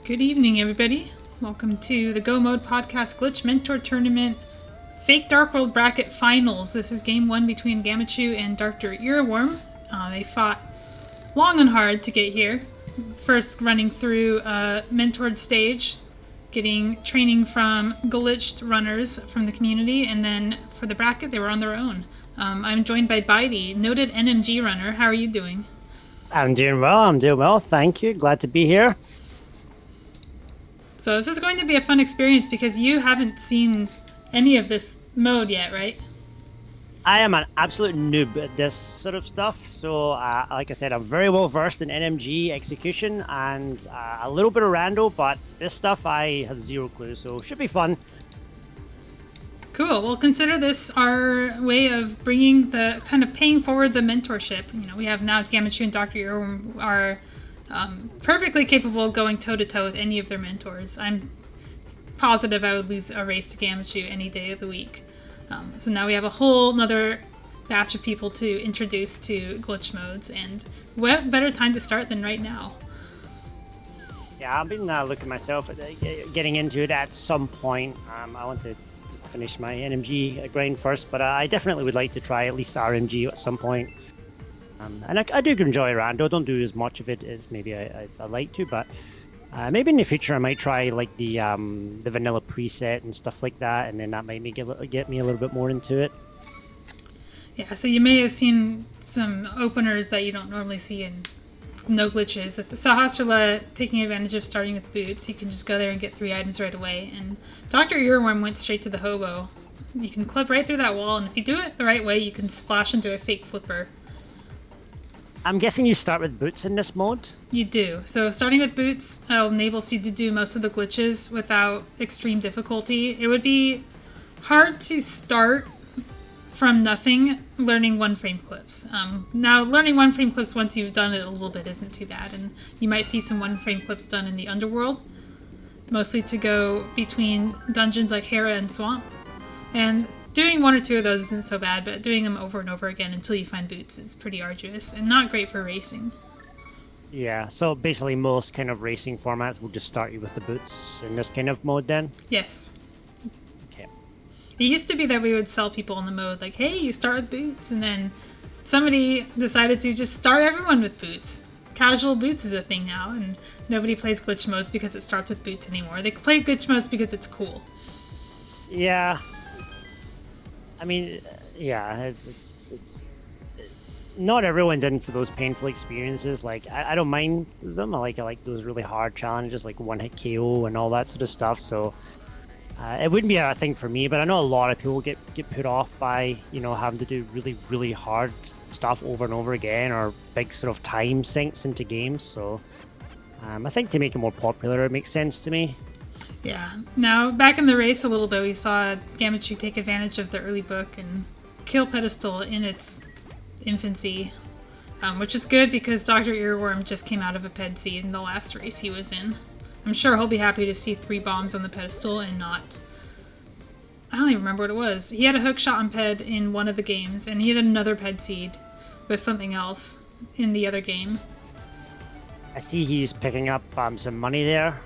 Good evening, everybody. Welcome to the Go Mode Podcast Glitch Mentor Tournament Fake Dark World Bracket Finals. This is game one between Gammachuu and doctorearworm. They fought long and hard to get here. First running through a mentored stage, getting training from glitched runners from the community, and then for the bracket they were on their own. I'm joined by Bitey, noted NMG runner. How are you doing? I'm doing well, thank you. Glad to be here. So this is going to be a fun experience because you haven't seen any of this mode yet, right? I am an absolute noob at this sort of stuff, so like I said, I'm very well versed in NMG execution and a little bit of rando, but this stuff I have zero clue, so should be fun. Cool. Well, consider this our way of bringing the kind of paying forward the mentorship. You know, we have now Gammachuu and doctorearworm are perfectly capable of going toe-to-toe with any of their mentors. I'm positive I would lose a race to Gammachuu any day of the week. So now we have a whole nother batch of people to introduce to glitch modes, and what better time to start than right now? Yeah, I've been looking myself at getting into it at some point. I want to finish my NMG grind first, but I definitely would like to try at least RMG at some point. And I do enjoy rando. I don't do as much of it as maybe I like to, but maybe in the future I might try like the vanilla preset and stuff like that, and then that might get me a little bit more into it. Yeah, so you may have seen some openers that you don't normally see in no glitches. With the Sahasrala taking advantage of starting with boots, you can just go there and get 3 items right away. And doctorearworm went straight to the hobo. You can clip right through that wall, and if you do it the right way, you can splash into a fake flipper. I'm guessing you start with boots in this mode? You do. So starting with boots enables you to do most of the glitches without extreme difficulty. It would be hard to start from nothing learning one-frame clips. Now, learning one-frame clips once you've done it a little bit isn't too bad, and you might see some one-frame clips done in the underworld, mostly to go between dungeons like Hera and Swamp. And doing 1 or 2 of those isn't so bad, but doing them over and over again until you find boots is pretty arduous and not great for racing. Yeah, so basically most kind of racing formats will just start you with the boots in this kind of mode then? Yes. Okay. It used to be that we would sell people in the mode like, hey, you start with boots, and then somebody decided to just start everyone with boots. Casual boots is a thing now, and nobody plays glitch modes because it starts with boots anymore. They play glitch modes because it's cool. Yeah. I mean, yeah, it's not everyone's in for those painful experiences. Like, I don't mind them. I like those really hard challenges, like one-hit KO and all that sort of stuff. So it wouldn't be a thing for me. But I know a lot of people get put off by, you know, having to do really, really hard stuff over and over again, or big sort of time sinks into games. So I think to make it more popular, it makes sense to me. Yeah. Now, back in the race a little bit, we saw Gammachuu take advantage of the early book and kill Pedestal in its infancy, which is good because doctorearworm just came out of a ped seed in the last race he was in. I'm sure he'll be happy to see 3 bombs on the pedestal and not... I don't even remember what it was. He had a hook shot on ped in one of the games, and he had another ped seed with something else in the other game. I see he's picking up some money there.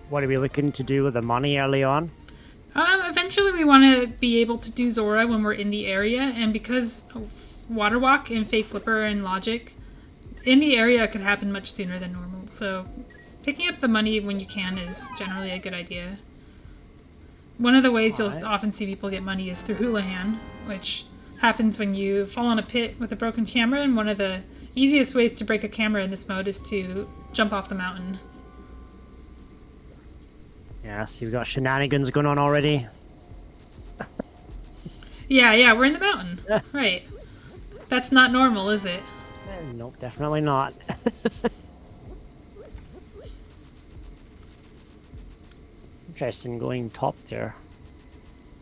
What are we looking to do with the money early on? Eventually we want to be able to do Zora when we're in the area, and because Water Walk and Fake Flipper and Logic in the area could happen much sooner than normal. So picking up the money when you can is generally a good idea. One of the ways you'll often see people get money is through Houlihan, which happens when you fall on a pit with a broken camera, and one of the easiest ways to break a camera in this mode is to jump off the mountain. Yeah, so you've got shenanigans going on already. Yeah, we're in the mountain. Right. That's not normal, is it? Nope, definitely not. Interesting going top there.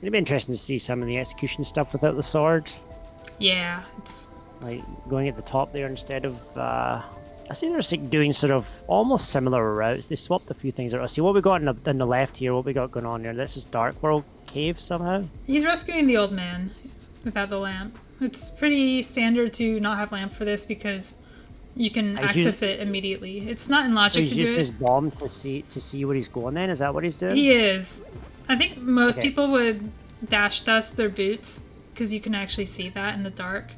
It'd be interesting to see some of the execution stuff without the swords. Yeah, it's... Like, going at the top there instead of... I see they're doing sort of almost similar routes. They've swapped a few things out. I see what we got in the left here, what we got going on there. This is Dark World Cave somehow. He's rescuing the old man without the lamp. It's pretty standard to not have lamp for this because you can He's access it immediately. It's not in So logic he's to do using it. his bomb to see where he's going. Then is that what he's doing? He is. I think most Okay. people would dash dust their boots because you can actually see that in the dark.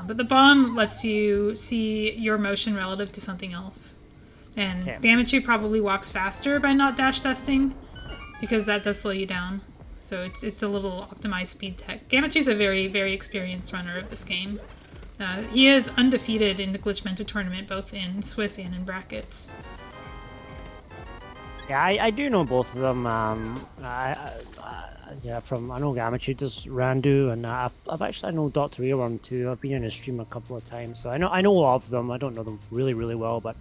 But the bomb lets you see your motion relative to something else. And Okay. Gammachuu probably walks faster by not dash dusting because that does slow you down. So it's a little optimized speed tech. Gammachuu's a very, very experienced runner of this game. He is undefeated in the Glitch Mentor tournament, both in Swiss and in brackets. Yeah, I do know both of them. Yeah, I know Gammachuu does Randu, and I know doctorearworm too. I've been in his stream a couple of times, so I know of them. I don't know them really, really well, but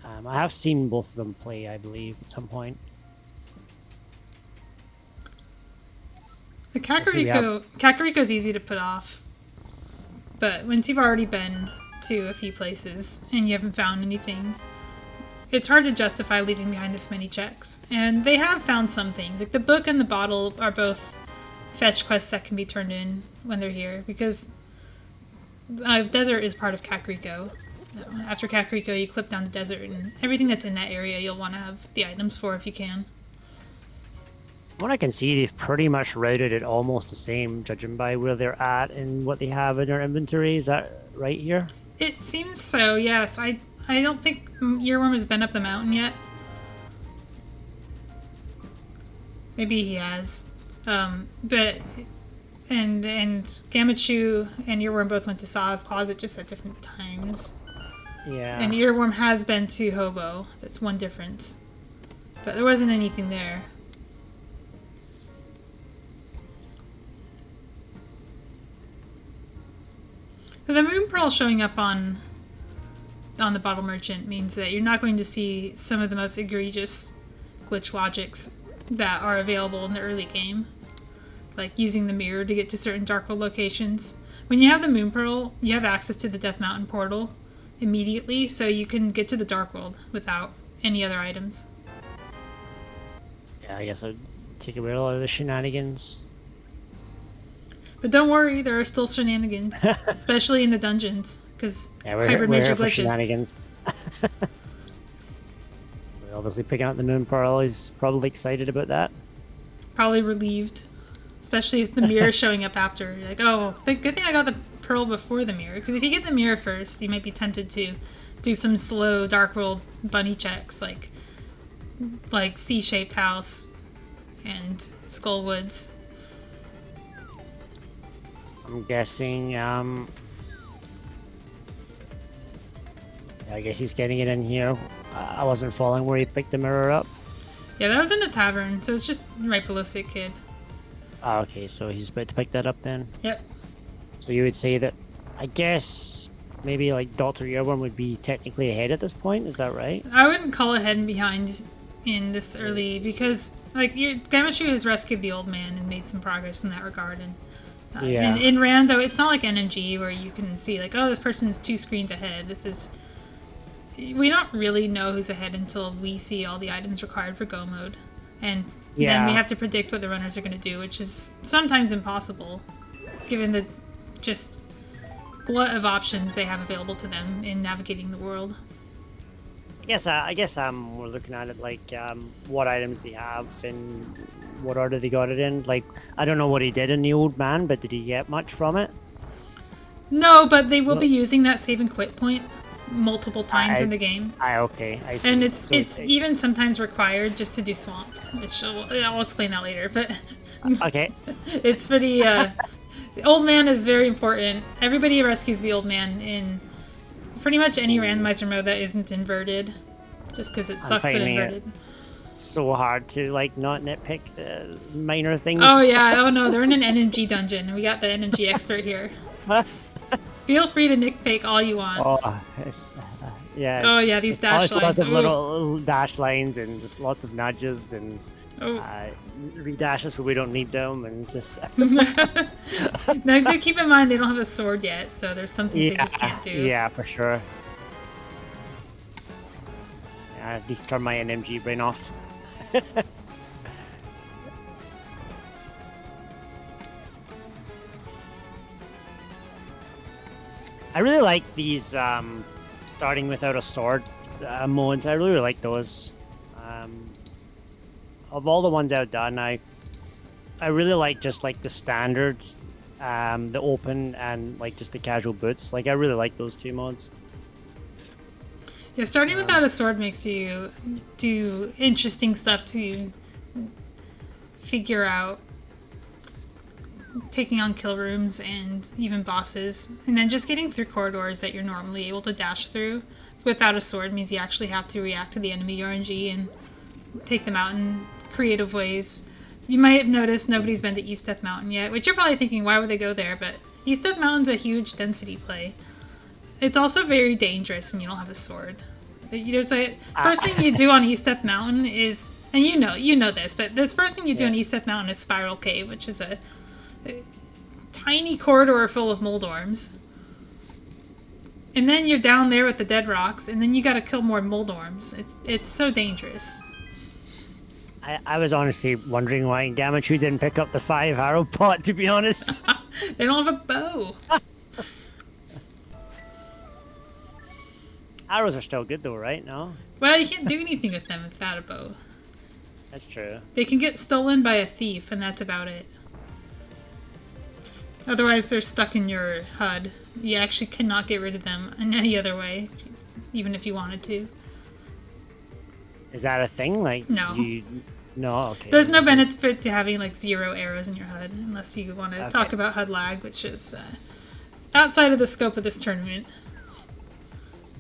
I have seen both of them play, I believe, at some point. The Kakariko's easy to put off. But once you've already been to a few places and you haven't found anything, it's hard to justify leaving behind this many checks. And they have found some things. Like the book and the bottle are both fetch quests that can be turned in when they're here, because desert is part of Kakariko. After Kakariko, you clip down the desert, and everything that's in that area you'll want to have the items for if you can. What I can see, they've pretty much routed it almost the same, judging by where they're at and what they have in their inventory. Is that right here? It seems so, yes. I don't think Earworm has been up the mountain yet. Maybe he has. But and Gammachuu and Earworm both went to Saw's Closet just at different times. Yeah. And Earworm has been to Hobo. That's one difference. But there wasn't anything there. So the Moon Pearl showing up on the Bottle Merchant means that you're not going to see some of the most egregious glitch logics that are available in the early game. Like using the mirror to get to certain Dark World locations. When you have the Moon Pearl, you have access to the Death Mountain portal immediately, so you can get to the Dark World without any other items. Yeah, I guess I'd take away a lot of the shenanigans. But don't worry, there are still shenanigans, especially in the dungeons, because we're hybrid here major for glitches. shenanigans. Obviously picking up the Moon Pearl, he's probably excited about that. Probably relieved, especially if the mirror showing up after. You're like, oh, good thing I got the pearl before the mirror, because if you get the mirror first, you might be tempted to do some slow Dark World bunny checks, like C-shaped house and Skullwoods. I'm guessing, I guess he's getting it in here. I wasn't following where he picked the mirror up. Yeah, that was in the tavern, so it's just right below Sick Kid. Oh, okay, so he's about to pick that up then. Yep. So you would say that, I guess, maybe like doctorearworm would be technically ahead at this point, is that right? I wouldn't call ahead and behind in this early, because Gammachuu has rescued the old man and made some progress in that regard, and yeah. in Rando, it's not like NMG where you can see like, oh, this person's 2 screens ahead. We don't really know who's ahead until we see all the items required for Go mode, and then we have to predict what the runners are going to do, which is sometimes impossible, given the just glut of options they have available to them in navigating the world. I guess we're looking at it like what items they have and what order they got it in. Like, I don't know what he did in the old man, but did he get much from it? No, but they will be using that save and quit point multiple times in the game. Okay, I see. And it's even sometimes required just to do swamp, which I'll explain that later. But okay, it's pretty. The old man is very important. Everybody rescues the old man in pretty much any randomizer mode that isn't inverted, just because it sucks at inverted. So hard to not nitpick the minor things. Oh yeah, oh no, they're in an NMG dungeon, and we got the NMG expert here. Feel free to nitpick all you want. Oh, yeah. These dash lines. Lots of little dash lines and just lots of nudges and redashes where we don't need them and just. Now, do keep in mind they don't have a sword yet, so there's some things they just can't do. Yeah, for sure. Yeah, at least turn my NMG brain off. I really like these starting without a sword moments. I really like those. Of all the ones I've done, I really like just like the standard, the open, and like just the casual boots. Like I really like those two modes. Yeah, starting without a sword makes you do interesting stuff to figure out, taking on kill rooms and even bosses, and then just getting through corridors that you're normally able to dash through without a sword means you actually have to react to the enemy RNG and take them out in creative ways. You might have noticed nobody's been to East Death Mountain yet, which you're probably thinking, why would they go there? But East Death Mountain's a huge density play. It's also very dangerous and you don't have a sword. There's a first thing you do on East Death Mountain is, and you know this, but the first thing you do on East Death Mountain is Spiral Cave, which is a tiny corridor full of moldorms. And then you're down there with the dead rocks, and then you gotta kill more moldorms. It's so dangerous. I was honestly wondering why Gammachuu didn't pick up the 5 arrow pot, to be honest. They don't have a bow. Arrows are still good though, right? No? Well, you can't do anything with them without a bow. That's true. They can get stolen by a thief, and that's about it. Otherwise, they're stuck in your HUD. You actually cannot get rid of them in any other way, even if you wanted to. Is that a thing? Like, no. No, okay. There's no benefit to having like 0 arrows in your HUD, unless you want to talk about HUD lag, which is outside of the scope of this tournament.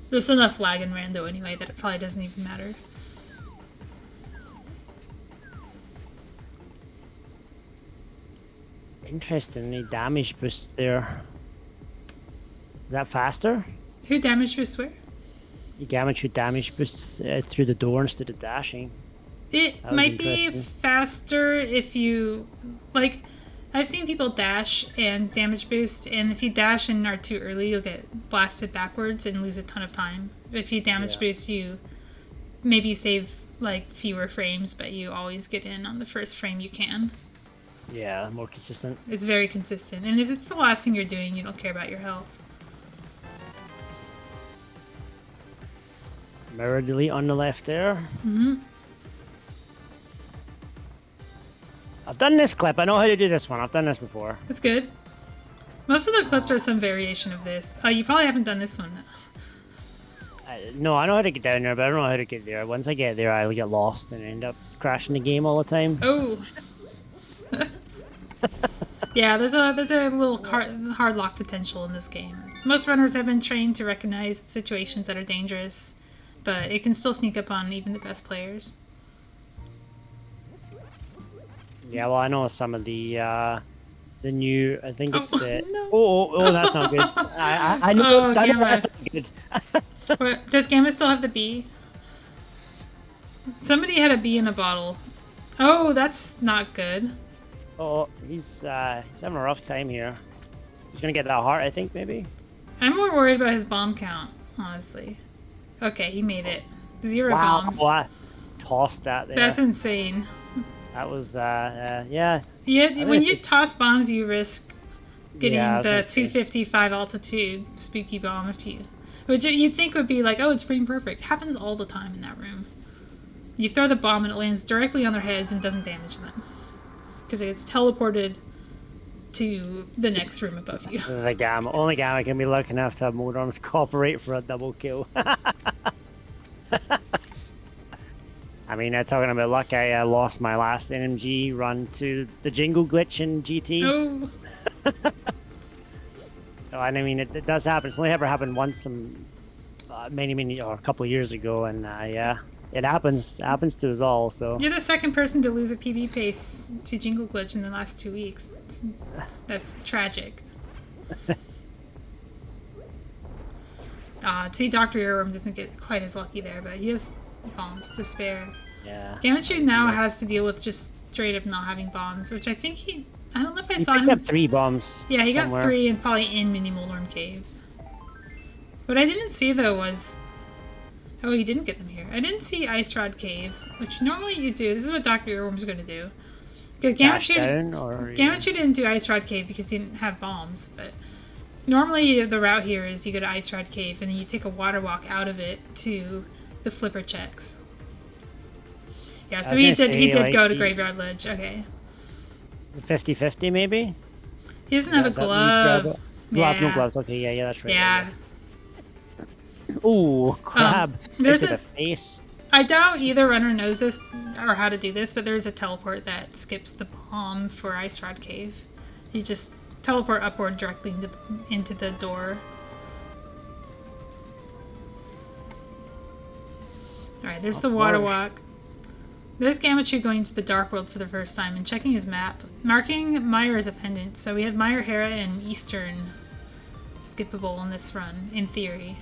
There's enough lag in Rando anyway that it probably doesn't even matter. Interesting, any damage boost there. Is that faster? Who damage boosts where? Gammachuu damage boosts through the door instead of dashing. It might be faster if you, like, I've seen people dash and damage boost, and if you dash and are too early, you'll get blasted backwards and lose a ton of time. If you damage boost, you maybe save, like, fewer frames, but you always get in on the first frame you can. Yeah, more consistent. It's very consistent, and if it's the last thing you're doing, you don't care about your health. Mirror delete on the left there. Mm-hmm. I've done this clip. I know how to do this one. I've done this before. It's good. Most of the clips are some variation of this. Oh, you probably haven't done this one. No, I know how to get down there, but I don't know how to get there. Once I get there, I'll get lost and end up crashing the game all the time. Oh. Yeah, there's a little hard lock potential in this game. Most runners have been trained to recognize situations that are dangerous, but it can still sneak up on even the best players. Yeah, well, I know some of the new. I think it's the. No. Oh, that's not good. I know. I know that's not good. What, does Gamma still have the bee? Somebody had a bee in a bottle. Oh, that's not good. Oh, he's having a rough time here. He's gonna get that heart, I think, maybe. I'm more worried about his bomb count, honestly. Okay, he made it. 0 bombs. Oh, I tossed that there. That's insane. That was, yeah. Yeah, when you toss bombs, you risk getting the 255 altitude spooky bomb, which you'd think would be like, oh, it's frame perfect. It happens all the time in that room. You throw the bomb and it lands directly on their heads and doesn't damage them. Because it's teleported to the next room above you. The Gamma. Only Gamma can be lucky enough to have more arms cooperate for a double kill. I mean, talking about luck, I lost my last NMG run to the jingle glitch in GT. Oh. So, I mean, it does happen. It's only ever happened once many, or a couple of years ago, and yeah, it happens. It happens to us all, so. You're the second person to lose a PB pace to jingle glitch in the last 2 weeks. That's tragic. See, doctorearworm doesn't get quite as lucky there, but he has bombs to spare. Yeah. Gammachuu now has to deal with just straight up not having bombs, which I think I don't know if I saw him. He picked up 3 bombs. Yeah, he somewhere. got 3 and probably in Mini Moldorm Cave. What I didn't see though was, oh, he didn't get them here. I didn't see Ice Rod Cave, which normally you do. This is what doctorearworm's going to do. Because Gammachuu didn't do Ice Rod Cave because he didn't have bombs, but Normally, the route here is you go to Ice Rod Cave, and then you take a water walk out of it to the flipper checks. Yeah, so he did go to Graveyard Ledge. Okay. 50-50 maybe? He doesn't have a glove. Glove, no gloves. Okay, yeah, that's right. Yeah. Ooh, crab. There's the face. I doubt either runner knows this or how to do this, but there's a teleport that skips the bomb for Ice Rod Cave. You just teleport upward directly into the door. Alright, there's the water walk. There's Gammachuu going to the Dark World for the first time and checking his map, marking Mire as a pendant. So we have Mire, Hera, and Eastern skippable in this run, in theory.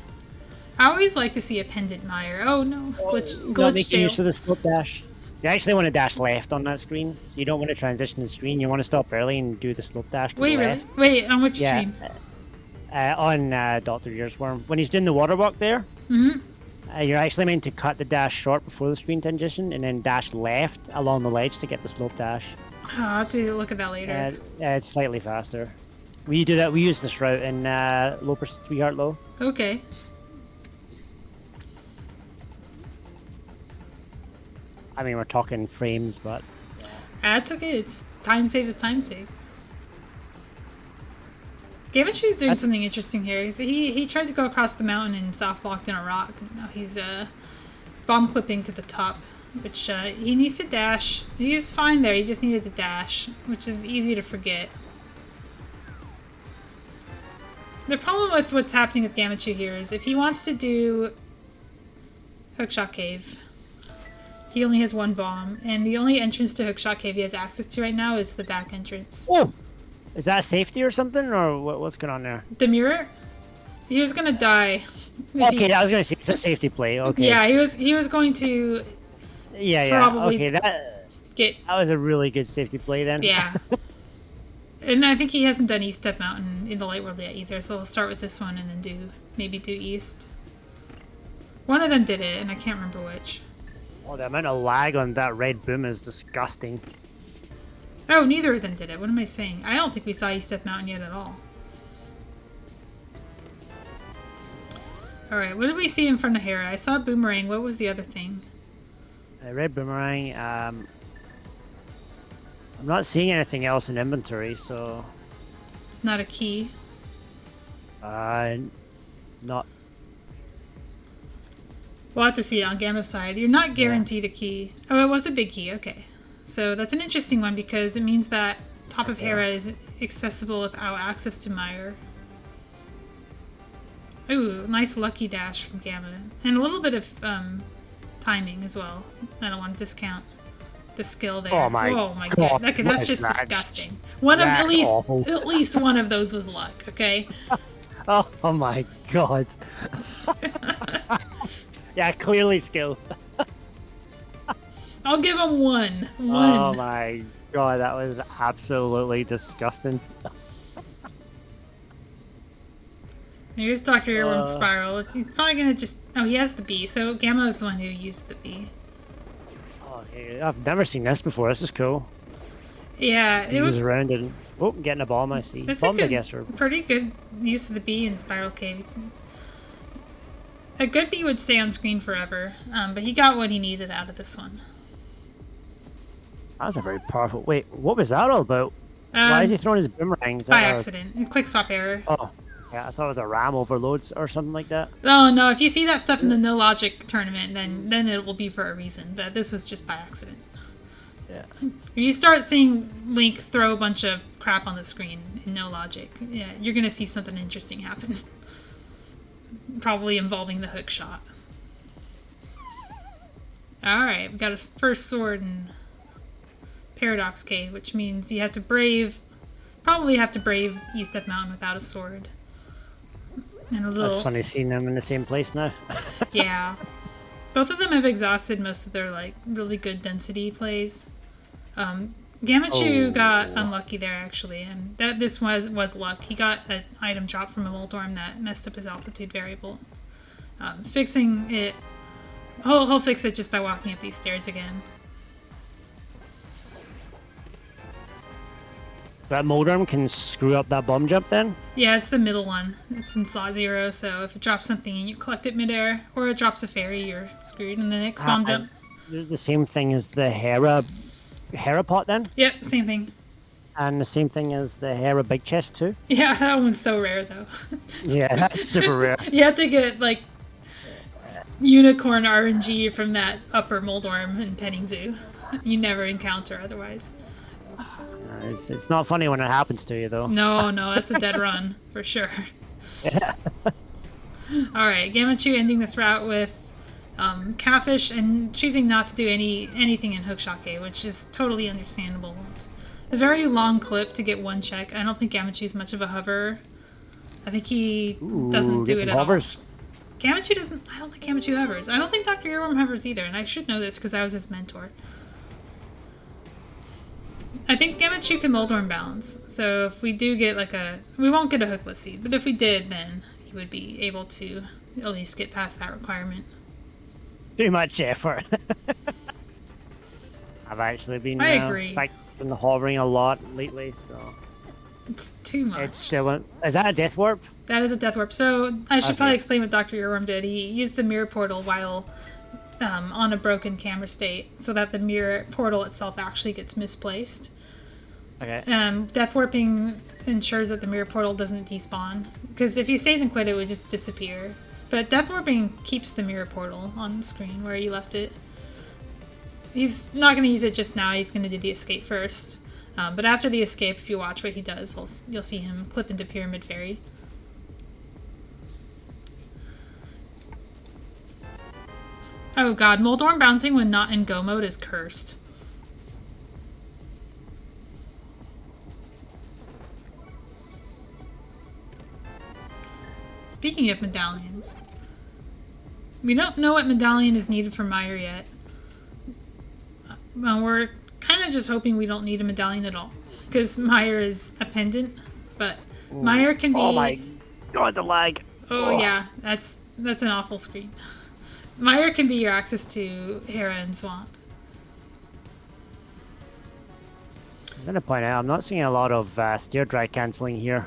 I always like to see a pendant Mire. Oh no, glitch making use of the slope dash. You actually want to dash left on that screen, so you don't want to transition the screen. You want to stop early and do the slope dash to the left. Really? Wait, on which screen? On doctorearworm. When he's doing the water walk there, you're actually meant to cut the dash short before the screen transition and then dash left along the ledge to get the slope dash. Oh, I'll have to look at that later. It's slightly faster. We do that. We use this route in low 3 heart low. Okay. I mean, we're talking frames, but... That's okay. It's time save is time save. Gammachoo's doing something interesting here. He tried to go across the mountain and soft locked in a rock. Now he's bomb clipping to the top, which he needs to dash. He was fine there. He just needed to dash, which is easy to forget. The problem with what's happening with Gammachuu here is if he wants to do Hookshot Cave, he only has one bomb, and the only entrance to Hookshot Cave he has access to right now is the back entrance. Oh! Is that safety or something, or what's going on there? The mirror? He was gonna die. Okay, I was gonna say it's a safety play. Okay. Yeah, he was going to. Yeah. Probably okay, that was a really good safety play then. Yeah. And I think he hasn't done East Step Mountain in the Light World yet either, so we'll start with this one and then maybe do East. One of them did it, and I can't remember which. Oh, the amount of lag on that red boom is disgusting. Oh, neither of them did it. What am I saying? I don't think we saw East Step Mountain yet at all. Alright, what did we see in front of Hera? I saw a boomerang. What was the other thing? A red boomerang. I'm not seeing anything else in inventory, so... It's not a key. Not... We'll have to see it on Gamma's side. You're not guaranteed a key. Oh, it was a big key. Okay. So that's an interesting one because it means that top of Hera is accessible without access to Mire. Ooh, nice lucky dash from Gamma. And a little bit of timing as well. I don't want to discount the skill there. Oh my god. Okay, that's just disgusting. At least one of those was luck, okay? Oh my god. Yeah, clearly skill. I'll give him one. Oh my god, that was absolutely disgusting. Here's Dr. Earworm's Spiral. He's probably gonna just... Oh, he has the bee, so Gamma is the one who used the bee. Okay, I've never seen this before. This is cool. Yeah, it was around and... Oh, getting a bomb, I see. That's Bombs, I guess, are... pretty good use of the bee in Spiral Cave. A good bee would stay on screen forever, but he got what he needed out of this one. That was a very powerful... Wait, what was that all about? Why is he throwing his boomerangs? By accident. A quick swap error. Oh, yeah, I thought it was a RAM overload or something like that. Oh, no, if you see that stuff in the No Logic tournament, then it will be for a reason. But this was just by accident. Yeah. If you start seeing Link throw a bunch of crap on the screen in No Logic, yeah, you're going to see something interesting happen. Probably involving the hook shot. Alright, we got a first sword in Paradox Cave, which means you have to probably have to brave East Step Mountain without a sword. And That's funny seeing them in the same place now. Yeah. Both of them have exhausted most of their, like, really good density plays. Gammachuu got unlucky there, actually, and this was luck. He got an item drop from a Moldorm that messed up his altitude variable. Fixing it... He'll fix it just by walking up these stairs again. So that Moldorm can screw up that bomb jump then? Yeah, it's the middle one. It's in slot 0, so if it drops something and you collect it midair, or it drops a fairy, you're screwed in the next bomb jump. The same thing as the Hera pot then? Yep, same thing. And the same thing as the Hera big chest too? Yeah, that one's so rare though. Yeah, that's super rare. You have to get like unicorn RNG from that upper Moldorm in Petting Zoo. You never encounter otherwise. It's not funny when it happens to you though. No, that's a dead run for sure. Yeah. All right, Gammachuu ending this route with Catfish and choosing not to do anything in Hookshake, which is totally understandable. It's a very long clip to get one check. I don't think Gammachoo's much of a hover. I think he doesn't do it at hovers. all. Gammachuu doesn't. I don't think Gammachuu hovers. I don't think Dr. Earworm hovers either, and I should know this because I was his mentor. I think Gammachuu can Moldorm balance, so if we do get we won't get a Hookless Seed, but if we did, then he would be able to at least get past that requirement. Too much effort. I've actually been agree. Been hovering a lot lately, so It's too much. it's still. Is that a death warp? That is a death warp. So I should Okay. probably explain what Dr. Earworm did. He used the mirror portal while on a broken camera state, so that the mirror portal itself actually gets misplaced. Okay. Death warping ensures that the mirror portal doesn't despawn, because if you saved and quit, it would just disappear. But death warping keeps the mirror portal on the screen where you left it. He's not going to use it just now. He's going to do the escape first. But after the escape, if you watch what he does, you'll see him clip into Pyramid Fairy. Oh god, Moldorm bouncing when not in go mode is cursed. Speaking of medallions, we don't know what medallion is needed for Meyer yet. We're kind of just hoping we don't need a medallion at all, because Meyer is a pendant, but Meyer can be... Oh my god, the lag. Oh yeah, that's an awful screen. Meyer can be your access to Hera and Swamp. I'm going to point out, I'm not seeing a lot of stair dry cancelling here.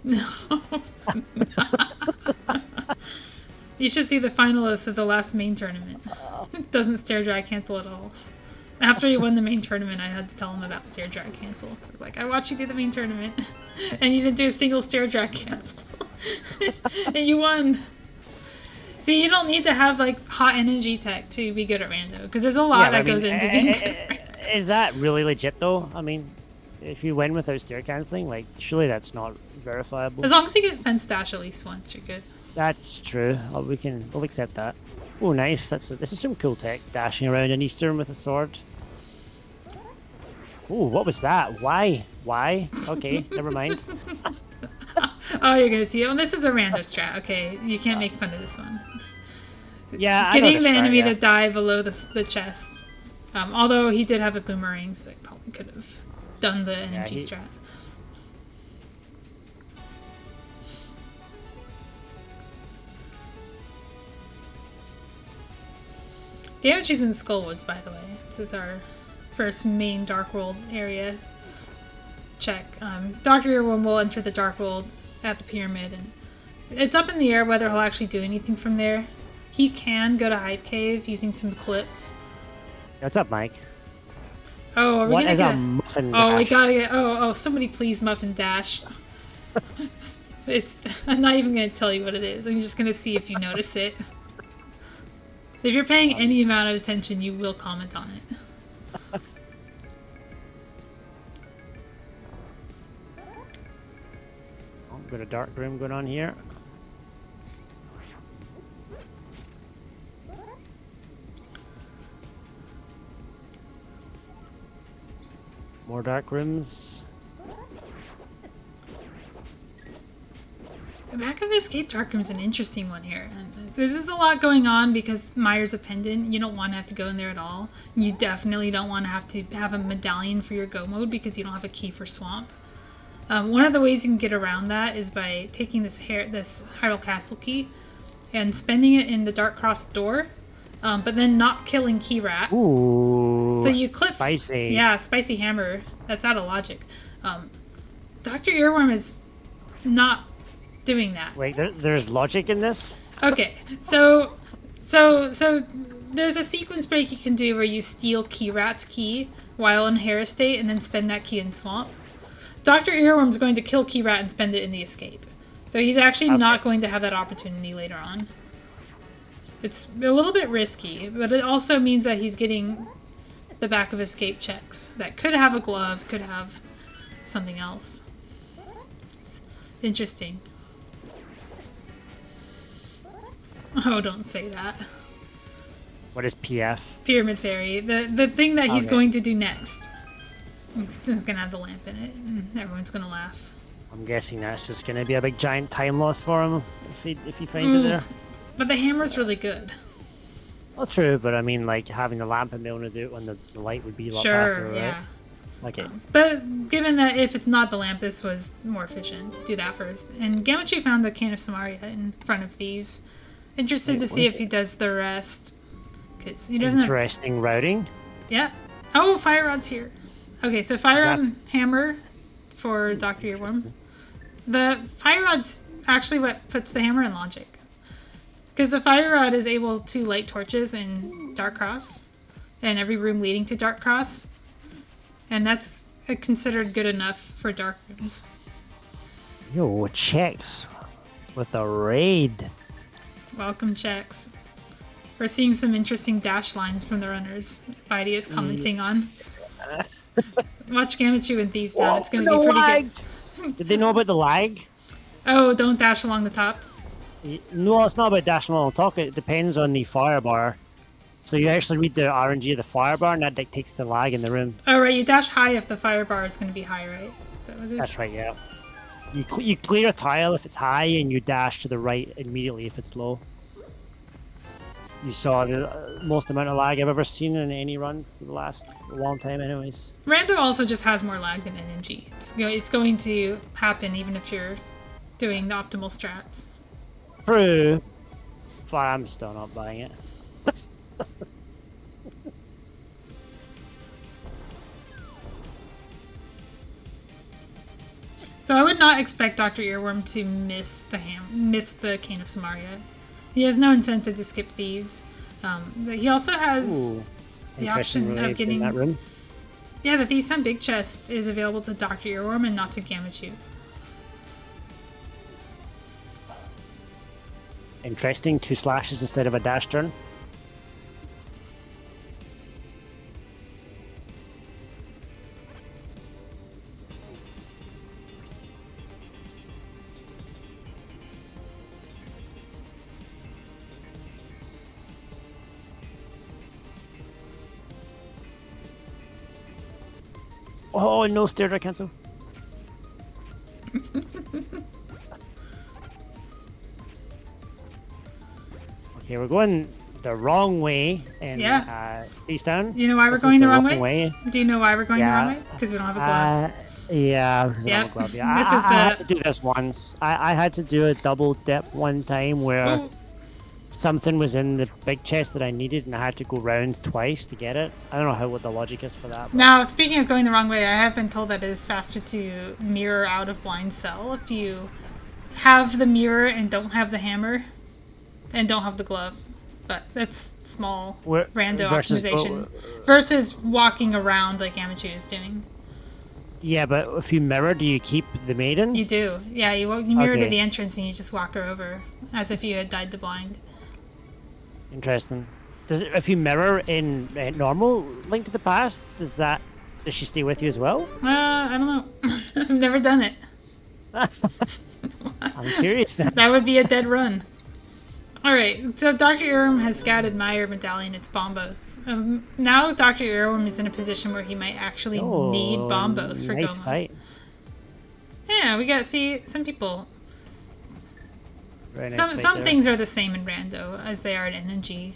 No. You should see the finalists of the last main tournament. Doesn't stair dry cancel at all. After he won the main tournament, I had to tell him about stair dry cancel. Because I was like, I watched you do the main tournament, and you didn't do a single stair dry cancel. And you won. See, you don't need to have like hot energy tech to be good at rando, because there's a lot that goes into being good at rando. Is that really legit though? I mean, if you win without stair cancelling, like, surely that's not verifiable. As long as you get fence dash at least once, you're good. That's true. We'll accept that. Oh, nice. This is some cool tech. Dashing around in Eastern with a sword. Oh, what was that? Why? Okay, never mind. Oh, you're gonna see it. Well, this is a rando strat. Okay, you can't make fun of this one. It's Yeah, I know getting the strat, enemy yeah. to die below the chest. Although he did have a boomerang, so he probably could have done the energy strat. Gammachoo's in Skullwoods, by the way. This is our first main Dark World area check. Dr. Earworm will enter the Dark World at the pyramid, and it's up in the air whether he'll actually do anything from there. He can go to Hype Cave using some clips. What's up, Mike? Oh, are we What gonna is get a muffin Oh, we dash? gotta get... Oh, somebody please Muffin Dash. I'm not even gonna tell you what it is. I'm just gonna see if you notice it. If you're paying any amount of attention, you will comment on it. Oh, got a dark room going on here. More dark rooms. The back of Escape Dark Room is an interesting one here. There's a lot going on because Meyer's a pendant. You don't want to have to go in there at all. You definitely don't want to have a medallion for your go mode because you don't have a key for Swamp. One of the ways you can get around that is by taking this Hyrule Castle key and spending it in the Dark Cross door, but then not killing Key Rat. Ooh. So you clip... Spicy. Yeah, Spicy Hammer. That's out of logic. Dr. Earworm is not doing that. Wait, there's logic in this? Okay, so there's a sequence break you can do where you steal Keyrat's key while in Hair Estate and then spend that key in Swamp. Dr. Earworm's going to kill Keyrat and spend it in the escape. So he's actually not going to have that opportunity later on. It's a little bit risky, but it also means that he's getting the back of escape checks. That could have a glove, could have something else. It's interesting. Oh, don't say that. What is PF? Pyramid Fairy. The thing that he's going to do next. It's going to have the lamp in it, and everyone's going to laugh. I'm guessing that's just going to be a big giant time loss for him if he finds it there. But the hammer's really good. Well, true, but I mean, like, having the lamp and being able to do it when the light would be a lot faster, right? Yeah. Okay. But given that if it's not the lamp, this was more efficient. Do that first. And Gammachuu found the Cane of Samaria in front of Thieves. Interested to see if he does the rest. Because he doesn't Interesting routing. Yeah. Oh, Fire Rod's here. Okay, so Fire Rod and Hammer for Dr. Earworm. The Fire Rod's actually what puts the hammer in logic. Because the Fire Rod is able to light torches in Dark Cross. And every room leading to Dark Cross. And that's considered good enough for dark rooms. Yo, checks with a raid. Welcome checks. We're seeing some interesting dash lines from the runners. Heidi is commenting on. Watch Gammachuu and Thieves down. It's going to be pretty lag. good. Did they know about the lag? Oh, don't dash along the top. No, it's not about dashing along the top. It depends on the fire bar. So you actually read the RNG of the fire bar, and that dictates the lag in the room. Oh, right. You dash high if the fire bar is going to be high, right? Is that what it is? That's right, yeah. You clear a tile if it's high, and you dash to the right immediately if it's low. You saw the most amount of lag I've ever seen in any run for the last long time anyways. Rando also just has more lag than NMG. It's going to happen even if you're doing the optimal strats. True. But I'm still not buying it. So I would not expect Dr. Earworm to miss the Cane of Samaria. He has no incentive to skip Thieves. But he also has the option of getting that room. Yeah, the Thieves Town Big Chest is available to Dr. Earworm and not to Gammachuu. Interesting, 2 slashes instead of a dash turn. Oh, no stair drag cancel. Okay, we're going the wrong way in Thieves Town. You know why we're going the wrong way? Do you know why we're going the wrong way? Because we don't have a glove. Yeah, yep. Glove, yeah. I had to do this once. I had to do a double dip one time where something was in the big chest that I needed and I had to go round twice to get it. I don't know what the logic is for that. But... Now, speaking of going the wrong way, I have been told that it is faster to mirror out of blind cell if you have the mirror and don't have the hammer and don't have the glove. But that's small rando optimization versus walking around like Gammachuu is doing. Yeah, but if you mirror, do you keep the maiden? You do. Yeah, you mirror to the entrance and you just walk her over as if you had died to blind. Interesting. If you mirror in normal Link to the Past, does she stay with you as well? I don't know. I've never done it. I'm curious now. That would be a dead run. Alright, so Dr. Earworm has scouted Meyer Medallion, it's Bombos. Now Dr. Earworm is in a position where he might actually need Bombos for nice Goma. Fight. Yeah, we got to see some people. Nice some things are the same in Rando as they are in NMG.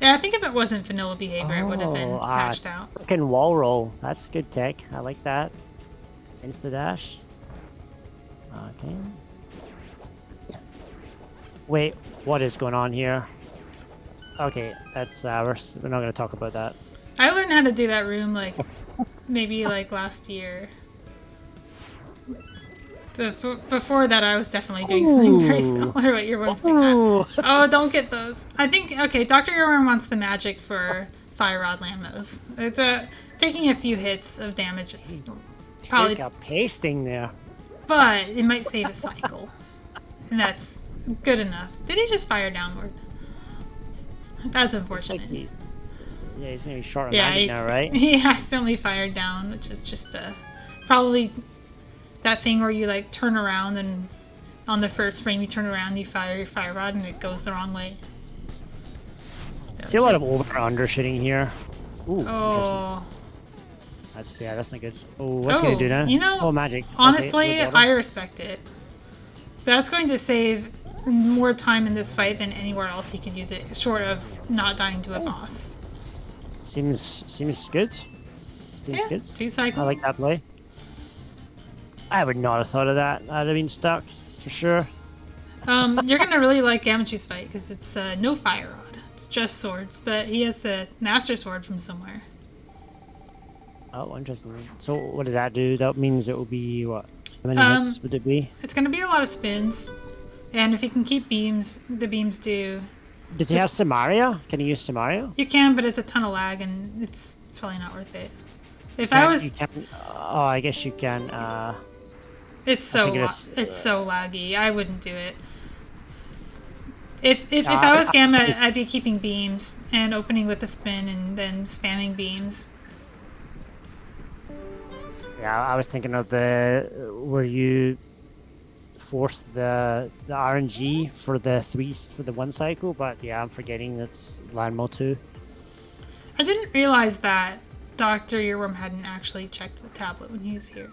Yeah, I think if it wasn't vanilla behavior, it would have been patched out. Fucking wall roll. That's good tech. I like that. Insta dash. Okay. Wait, what is going on here? Okay, that's we're not going to talk about that. I learned how to do that room like maybe like last year. Before that, I was definitely doing something very similar to what you're doing. Ooh. Oh, don't get those. I think, okay, Dr. Earworm wants the magic for Fire Rod Lambos. It's taking a few hits of damage is probably... Take a pasting there. But it might save a cycle. And that's good enough. Did he just fire downward? That's unfortunate. He's going to be short on magic now, right? He accidentally fired down, which is just probably that thing where you like turn around and on the first frame you turn around, you fire your fire rod and it goes the wrong way. See a lot of over undershooting here. Ooh, oh. That's not good. Oh, what's it gonna do now? You know, oh, magic. Honestly, okay, I respect it. That's going to save more time in this fight than anywhere else he could use it, short of not dying to a boss. Seems good. Seems good. 2 cycles. I like that play. I would not have thought of that. I'd have been stuck for sure. You're gonna really like Gammachoo's fight because it's no fire rod. It's just swords, but he has the master sword from somewhere. Oh, interesting. So what does that do? That means it will be what? How many hits would it be? It's gonna be a lot of spins, and if he can keep beams, the beams do. Does he have Samaria? Can he use Samaria? You can, but it's a ton of lag, and it's probably not worth it. If I was, oh, I guess you can. it's so laggy. I wouldn't do it. If I was Gamma, I'd be keeping beams and opening with a spin and then spamming beams. Yeah, I was thinking of where you force the RNG for the 1 cycle, but yeah, I'm forgetting that's Landmo 2. I didn't realize that Dr. Earworm hadn't actually checked the tablet when he was here.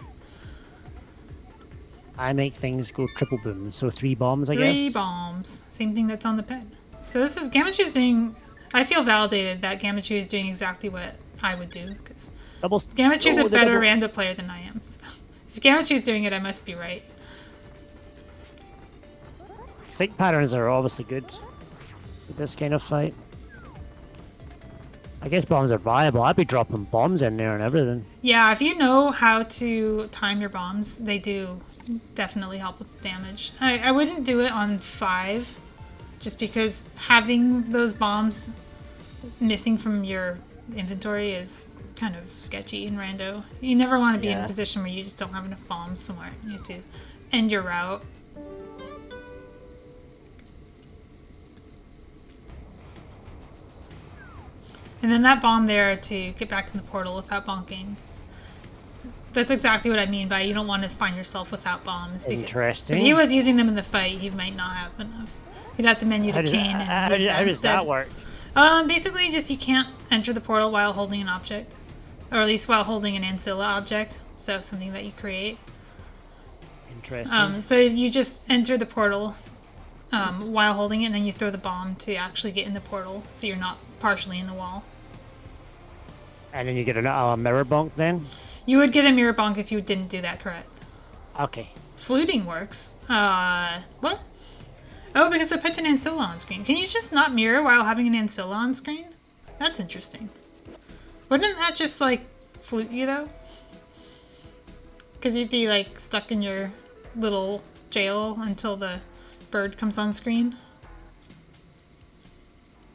I make things go triple boom, so 3 bombs, I guess. 3 bombs. Same thing that's on the pad. So this is Gammachoo's doing... I feel validated that Gammachoo is doing exactly what I would do, because Gammachoo's a better random player than I am. So if Gammachoo's doing it, I must be right. Sync patterns are obviously good for this kind of fight. I guess bombs are viable. I'd be dropping bombs in there and everything. Yeah, if you know how to time your bombs, they do definitely help with damage. I wouldn't do it on 5, just because having those bombs missing from your inventory is kind of sketchy in rando. You never want to be in a position where you just don't have enough bombs somewhere. You have to end your route. And then that bomb there to get back in the portal without bonking. That's exactly what I mean by you don't want to find yourself without bombs. Interesting. If he was using them in the fight, he might not have enough. He'd have to menu to cane and use that how does that work? Basically, just you can't enter the portal while holding an object. Or at least while holding an ancilla object. So something that you create. Interesting. So you just enter the portal while holding it, and then you throw the bomb to actually get in the portal, so you're not partially in the wall. And then you get a mirror bonk then? You would get a mirror bonk if you didn't do that correct. Okay. Fluting works. What? Oh, because it puts an ancilla on screen. Can you just not mirror while having an ancilla on screen? That's interesting. Wouldn't that just, like, flute you, though? Because you'd be, like, stuck in your little jail until the bird comes on screen.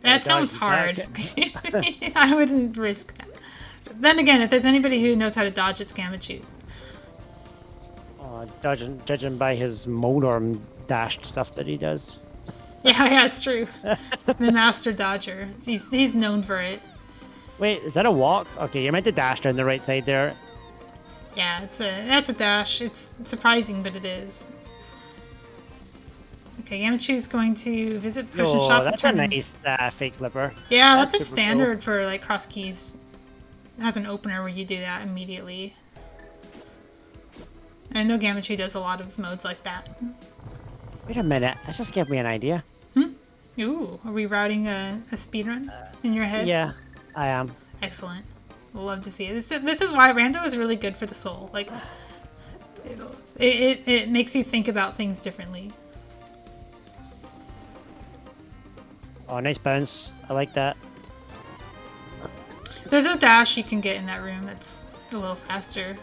That sounds hard. I wouldn't risk that. But then again, if there's anybody who knows how to dodge, it's Gammachoo's. Judging by his mode arm dashed stuff that he does. Yeah, it's true. The master dodger. He's known for it. Wait, is that a walk? Okay, you're meant to dash down the right side there. Yeah, that's a dash. It's surprising, but it is. Okay, Gammachoo's going to visit the potion shop. That's a nice fake flipper. Yeah, that's a standard cool. For like cross keys. It has an opener where you do that immediately. And I know Gammachoo does a lot of modes like that. Wait a minute, that just gave me an idea. Ooh, are we routing a speedrun in your head? Yeah, I am. Excellent. We'll love to see it. This is why rando is really good for the soul. Like, it makes you think about things differently. Oh, nice bounce. I like that. There's a dash you can get in that room that's a little faster.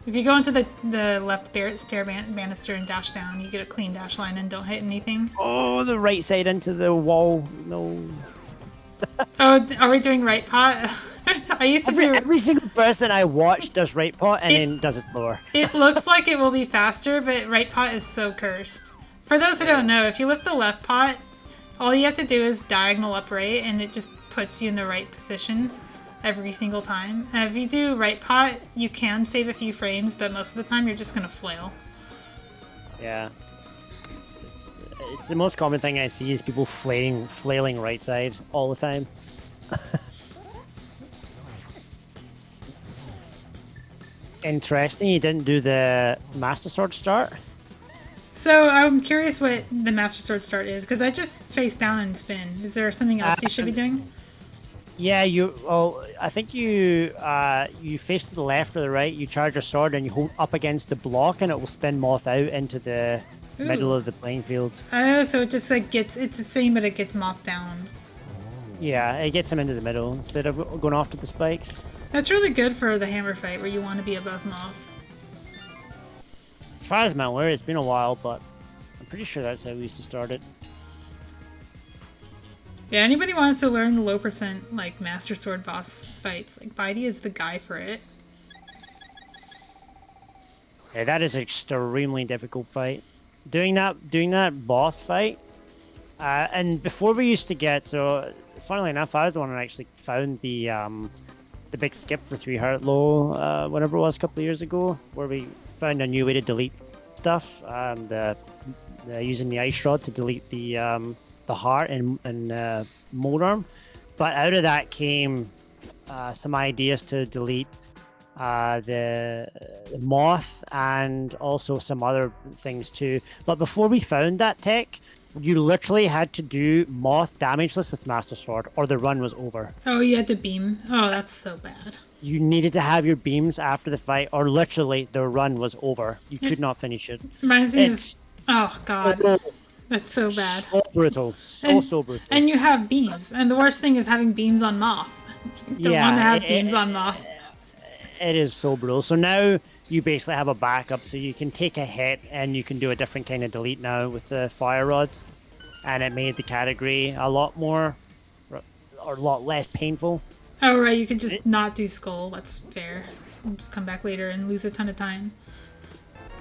If you go into the left stair banister and dash down, you get a clean dash line and don't hit anything. Oh, the right side into the wall. No. Oh, are we doing right pot? I used to do... Every single person I watch does right pot and then does it slower. It looks like it will be faster, but right pot is so cursed. For those who don't know, if you lift the left pot, all you have to do is diagonal up right, and it just puts you in the right position every single time. And if you do right pot, you can save a few frames, but most of the time you're just going to flail. Yeah. It's the most common thing I see is people flailing right side all the time. Interesting, you didn't do the Master Sword start? So I'm curious what the Master Sword start is, because I just face down and spin. Is there something else you should be doing? Yeah, I think you face to the left or the right, you charge your sword and you hold up against the block and it will spin Moth out into the middle of the playing field. Oh, so it just like it's the same, but it gets Moth down. Yeah, it gets him into the middle instead of going after the spikes. That's really good for the hammer fight where you want to be above Moth. As far as I'm aware, it's been a while, but I'm pretty sure that's how we used to start it. Yeah, anybody wants to learn low percent like Master Sword boss fights, like Bitey is the guy for it. Yeah, that is an extremely difficult fight. Doing that boss fight, and before we used to get, so funnily enough, I was the one who actually found the big skip for 3 heart low, whatever it was, a couple of years ago, where we found a new way to delete stuff, and using the ice rod to delete the heart and mold arm. But out of that came some ideas to delete the moth and also some other things too. But before we found that tech, you literally had to do moth damageless with Master Sword or the run was over. Oh, you had to beam? Oh, that's so bad. You needed to have your beams after the fight or literally the run was over. You could not finish it. Reminds me of... Oh, God. That's so bad. So brutal. So brutal. And you have beams. And the worst thing is having beams on Moth. You don't want to have beams on Moth. It is so brutal. So now you basically have a backup, so you can take a hit and you can do a different kind of delete now with the fire rods, and it made the category a lot more or a lot less painful. Oh right, you could just not do skull. That's fair. And just come back later and lose a ton of time.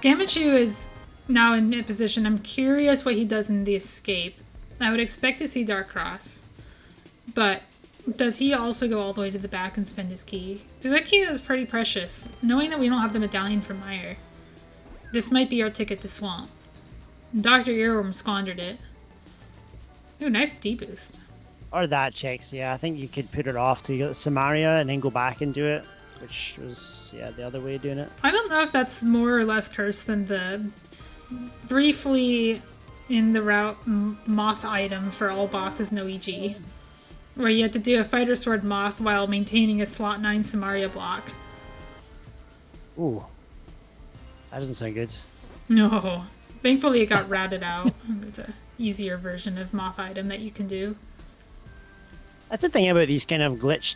Gammachuu is now in a position. I'm curious what he does in the escape. I would expect to see Dark Cross, but does he also go all the way to the back and spend his key? Because that key is pretty precious. Knowing that we don't have the medallion from Meyer, this might be our ticket to Swamp. Dr. Earworm squandered it. Ooh, nice D-boost. Or that checks, yeah. I think you could put it off to get Samaria and then go back and do it, which was, yeah, the other way of doing it. I don't know if that's more or less cursed than the briefly in the route Moth item for all bosses no EG. Where you had to do a Fighter Sword Moth while maintaining a slot 9 Samaria block. Ooh. That doesn't sound good. No. Thankfully it got routed out. There's a easier version of Moth item that you can do. That's the thing about these kind of glitched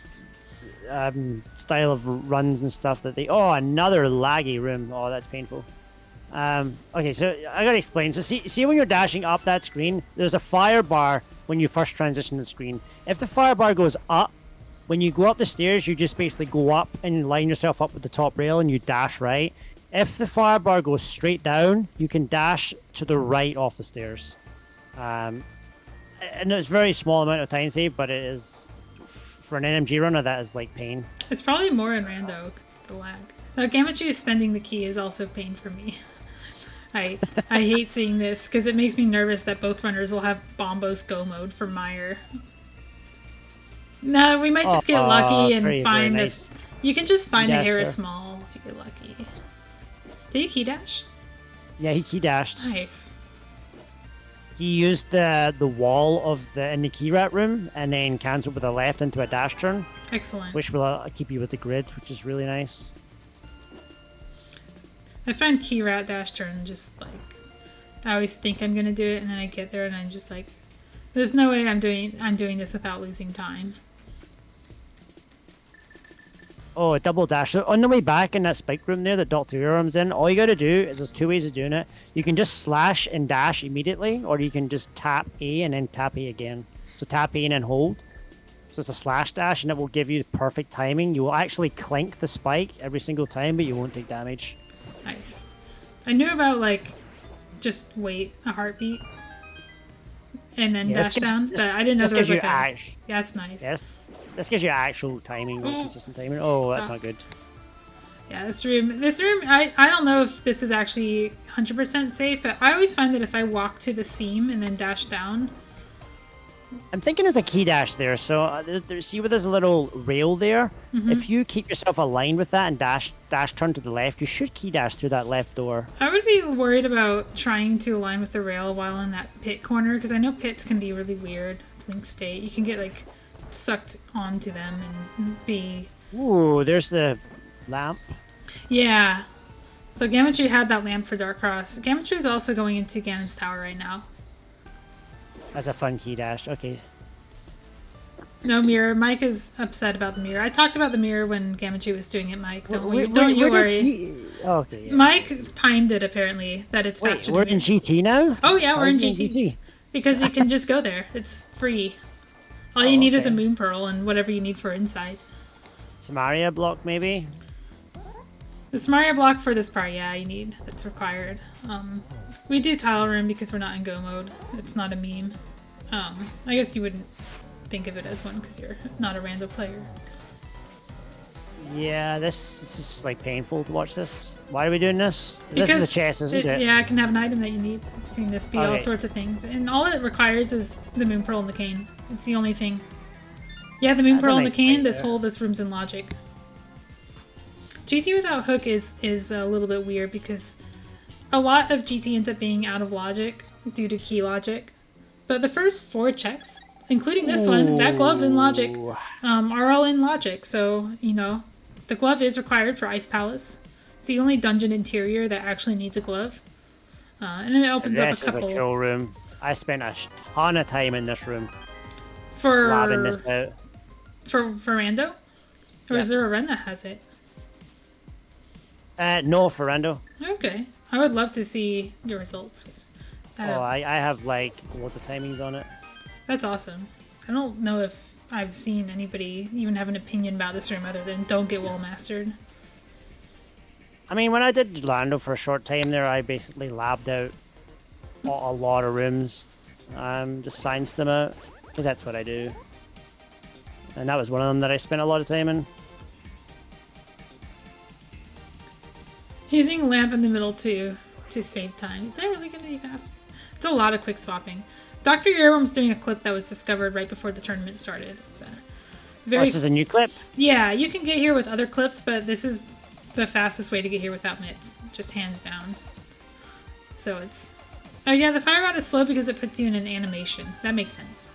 style of runs and stuff that they... Oh, another laggy room. Oh, that's painful. Okay, so I gotta explain. So see when you're dashing up that screen, there's a fire bar when you first transition the screen. If the fire bar goes up, when you go up the stairs, you just basically go up and line yourself up with the top rail and you dash right. If the fire bar goes straight down, you can dash to the right off the stairs. And it's a very small amount of time save, but it is, for an NMG runner, that is like pain. It's probably more in Rando because of the lag. Now, Gammachuu spending the key is also pain for me. I hate seeing this because it makes me nervous that both runners will have Bombo's Go mode for Meyer. No, we might just get lucky and find this. You can just find a Hera Small if you get lucky. Did he key dash? Yeah, he key dashed. Nice. He used the wall in the key rat room and then cancelled with a left into a dash turn. Excellent. Which will keep you with the grid, which is really nice. I find key rat dash turn just like, I always think I'm gonna do it and then I get there and I'm just like, there's no way I'm doing this without losing time. Oh, a double dash. So on the way back in that spike room there that Dr. Earworm's in, all you got to do is there's two ways of doing it. You can just slash and dash immediately, or you can just tap A and then tap A again. So tap A and then hold. So it's a slash dash, and it will give you the perfect timing. You will actually clink the spike every single time, but you won't take damage. Nice. I knew about, like, just wait a heartbeat and then dash down, but I didn't know there was, like, yeah, that's nice. Yes. This gives you actual timing, consistent timing. Oh, that's not good. Yeah, this room, I don't know if this is actually 100% safe, but I always find that if I walk to the seam and then dash down. I'm thinking there's a key dash there. So see where there's a little rail there? If you keep yourself aligned with that and dash turn to the left, you should key dash through that left door. I would be worried about trying to align with the rail while in that pit corner, because I know pits can be really weird. Link state. You can get, like, sucked onto them and be... Ooh, there's the lamp. Yeah. So Gammachuu had that lamp for Dark Cross. Gammachuu is also going into Ganon's Tower right now. That's a fun key dash. Okay. No mirror. Mike is upset about the mirror. I talked about the mirror when Gammachuu was doing it, Mike. Don't you worry. Oh, okay. Yeah. Mike timed it, apparently, that it's faster. We're in GT now? Oh, yeah, we're in GT. Because you can just go there. It's free. All you need is a moon pearl and whatever you need for inside. Samaria block, maybe? The Samaria block for this part, yeah, you need. That's required. We do tile room because we're not in go mode. It's not a meme. I guess you wouldn't think of it as one because you're not a random player. Yeah, this is like painful to watch this. Why are we doing this? Because this is a chest, isn't it? Yeah, it can have an item that you need. I've seen this be all sorts of things. And all it requires is the moon pearl and the cane. It's the only thing. Yeah, the moon pearl and the cane, this room's in logic. GT without hook is a little bit weird because a lot of GT ends up being out of logic due to key logic. But the first 4 checks, including this one, that glove's in logic, are all in logic. So, you know, the glove is required for Ice Palace. It's the only dungeon interior that actually needs a glove. And it opens up a couple... This is a cool room. I spent a ton of time in this room. For... Labbing this out. For Rando? Or is there a Ren that has it? No, for Rando. Okay. I would love to see your results. I have, like, loads of timings on it. That's awesome. I don't know if I've seen anybody even have an opinion about this room other than don't get well mastered. I mean, when I did Lando for a short time there, I basically labbed out a lot of rooms. Just scienced them out, because that's what I do. And that was one of them that I spent a lot of time in. Using lamp in the middle to save time. Is that really going to be fast? It's a lot of quick swapping. Dr. Earworm's doing a clip that was discovered right before the tournament started. It's this is a new clip? Yeah, you can get here with other clips, but this is the fastest way to get here without mitts. Just hands down. So it's... Oh yeah, the fire rod is slow because it puts you in an animation. That makes sense.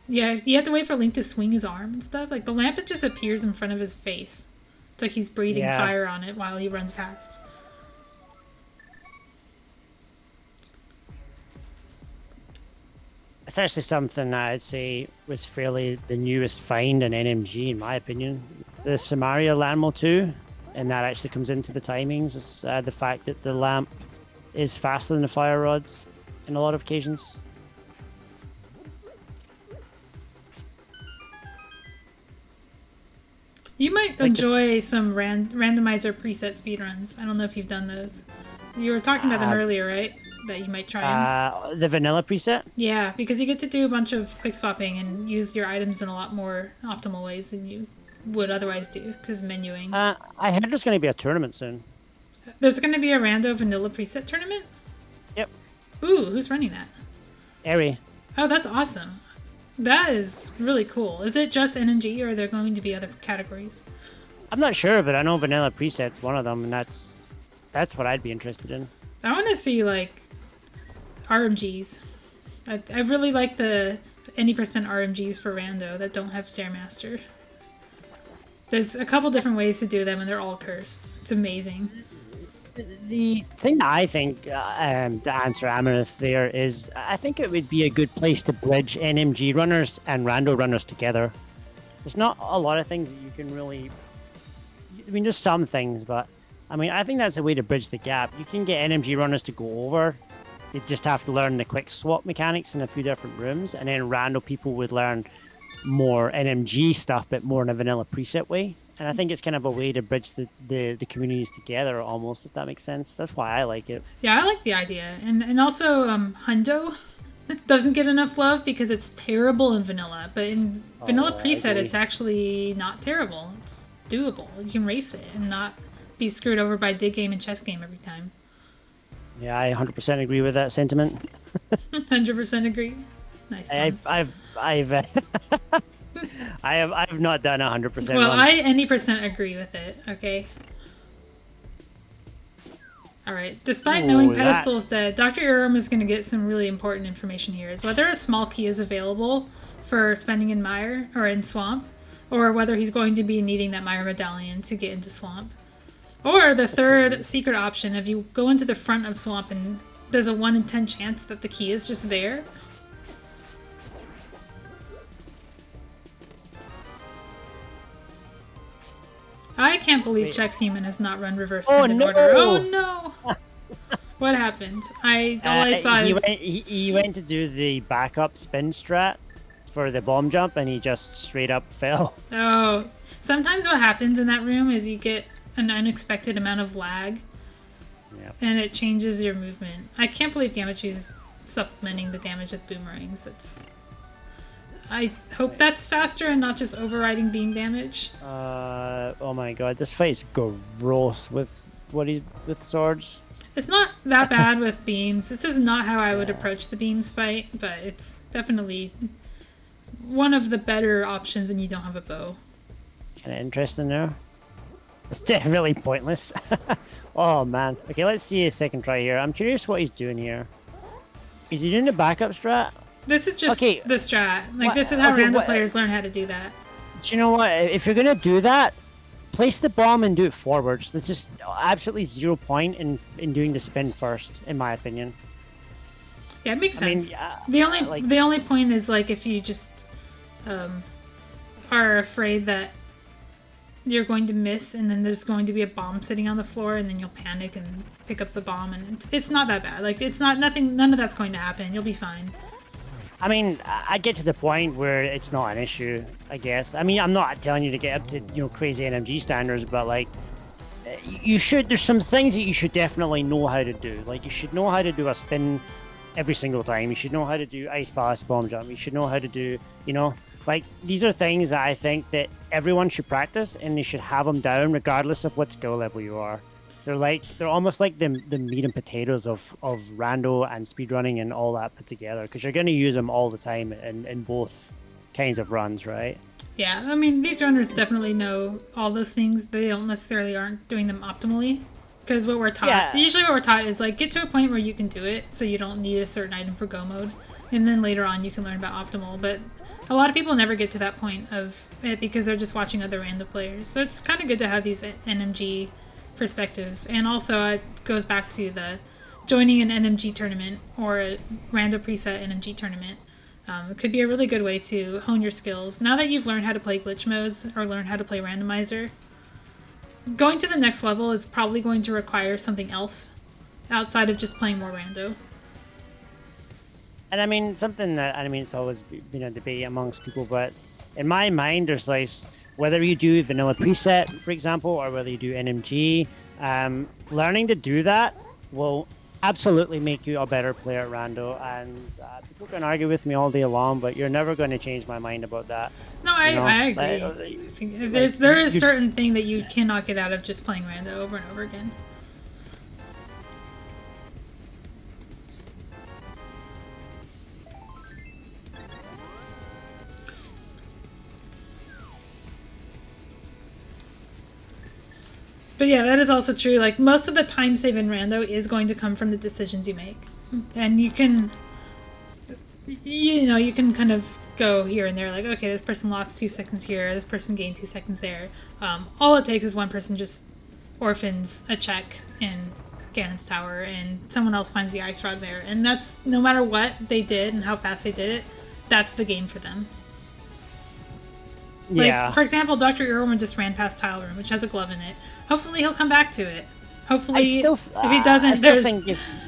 Yeah, you have to wait for Link to swing his arm and stuff. Like, the lamp, it just appears in front of his face. It's like he's breathing fire on it while he runs past. It's actually something I'd say was fairly the newest find in NMG, in my opinion. The Samaria Lanmo 2, and that actually comes into the timings, is the fact that the lamp is faster than the fire rods in a lot of occasions. You might enjoy some randomizer preset speedruns. I don't know if you've done those. You were talking about them earlier, right? That you might try the vanilla preset? Yeah, because you get to do a bunch of quick swapping and use your items in a lot more optimal ways than you would otherwise do, because menuing. I heard there's going to be a tournament soon. There's going to be a rando vanilla preset tournament? Yep. Ooh, who's running that? Eri. Oh, that's awesome. That is really cool. Is it just NMG, or are there going to be other categories? I'm not sure, but I know vanilla preset's one of them, and that's what I'd be interested in. I want to see, like, RMGs. I really like the any percent RMGs for rando that don't have Stairmaster. There's a couple different ways to do them, and they're all cursed. It's amazing. The thing that I think, to answer Amarith there, is I think it would be a good place to bridge NMG runners and rando runners together. There's not a lot of things that you can really. I mean, there's some things, but I mean, I think that's a way to bridge the gap. You can get NMG runners to go over. You just have to learn the quick swap mechanics in a few different rooms, and then random people would learn more NMG stuff, but more in a vanilla preset way. And I think it's kind of a way to bridge the communities together, almost, if that makes sense. That's why I like it. Yeah, I like the idea. And also, Hundo doesn't get enough love because it's terrible in vanilla. But in vanilla preset, it's actually not terrible. It's doable. You can race it and not be screwed over by dig game and chess game every time. Yeah, I 100% agree with that sentiment. 100% agree. Nice one. I've not done 100%. Well, I any percent agree with it. Okay. All right. Despite knowing Pedestal is dead, Dr. Earworm is going to get some really important information here. Is whether a small key is available for spending in Mire or in Swamp, or whether he's going to be needing that Mire medallion to get into Swamp. Or the third secret option, if you go into the front of Swamp and there's a 1 in 10 chance that the key is just there. I can't believe Chex Human has not run reverse pendant order. Oh no! What happened? All I saw is he went to do the backup spin strat for the bomb jump, and he just straight up fell. Oh, sometimes what happens in that room is you get an unexpected amount of lag, and it changes your movement. I can't believe Gammachuu is supplementing the damage with boomerangs. I hope that's faster and not just overriding beam damage. Oh my god, this fight is gross with with swords. It's not that bad with beams. This is not how I would approach the beams fight, but it's definitely one of the better options when you don't have a bow. Kind of interesting there. It's definitely pointless. Oh man. Okay, let's see a second try here. I'm curious what he's doing here. Is he doing the backup strat? This is just the strat. Like, this is how random players learn how to do that. Do you know what? If you're going to do that, place the bomb and do it forwards. There's just absolutely 0 point in doing the spin first, in my opinion. Yeah, it makes sense. The only point is, like, if you just are afraid that you're going to miss and then there's going to be a bomb sitting on the floor and then you'll panic and pick up the bomb, and it's not that bad. Like, none of that's going to happen. You'll be fine. I mean, I get to the point where it's not an issue, I guess. I mean, I'm not telling you to get up to, crazy NMG standards, but, like, there's some things that you should definitely know how to do. Like, you should know how to do a spin every single time. You should know how to do ice pass, bomb jump. You should know how to do, like, these are things that I think that everyone should practice, and they should have them down regardless of what skill level you are. They're almost like the meat and potatoes of rando and speedrunning and all that put together, because you're going to use them all the time in both kinds of runs, right? Yeah, I mean, these runners definitely know all those things. They don't necessarily aren't doing them optimally, because what we're taught, usually what we're taught is, like, get to a point where you can do it, so you don't need a certain item for go mode, and then later on you can learn about optimal. But a lot of people never get to that point of it because they're just watching other random players. So it's kind of good to have these NMG perspectives, and also it goes back to the joining an NMG tournament or a random preset NMG tournament. It could be a really good way to hone your skills. Now that you've learned how to play glitch modes or learned how to play randomizer, going to the next level is probably going to require something else outside of just playing more rando. And I mean, something that, it's always been a debate amongst people, but in my mind, there's like, whether you do vanilla preset, for example, or whether you do NMG, learning to do that will absolutely make you a better player at rando. And people can argue with me all day long, but you're never going to change my mind about that. No, I agree. There is certain thing that you cannot get out of just playing rando over and over again. But yeah, that is also true. Like, most of the time save in rando is going to come from the decisions you make. And you can, you can kind of go here and there, like, okay, this person lost 2 seconds here, this person gained 2 seconds there. All it takes is one person just orphans a check in Ganon's Tower, and someone else finds the ice rod there. And that's, no matter what they did and how fast they did it, that's the game for them. Like, Yeah. for example, Dr. Earworm just ran past Tile Room, which has a glove in it. Hopefully he'll come back to it. Hopefully, if he doesn't,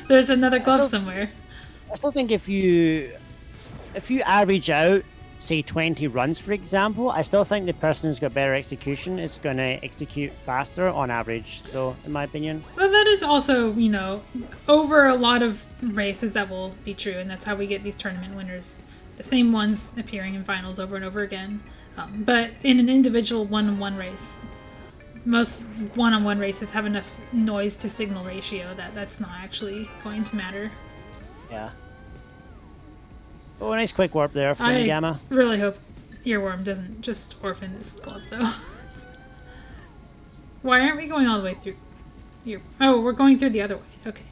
there's another glove somewhere. I still think if you average out, say 20 runs, for example, I still think the person who's got better execution is going to execute faster on average, though, in my opinion. Well, that is also, you know, over a lot of races that will be true, and that's how we get these tournament winners. The same ones appearing in finals over and over again. But in an individual one-on-one race, most one-on-one races have enough noise to signal ratio that that's not actually going to matter. Yeah. Oh, a nice quick warp there from Gamma. I really hope Earworm doesn't just orphan this glove, though. Why aren't we going all the way through? Oh, we're going through the other way. Okay.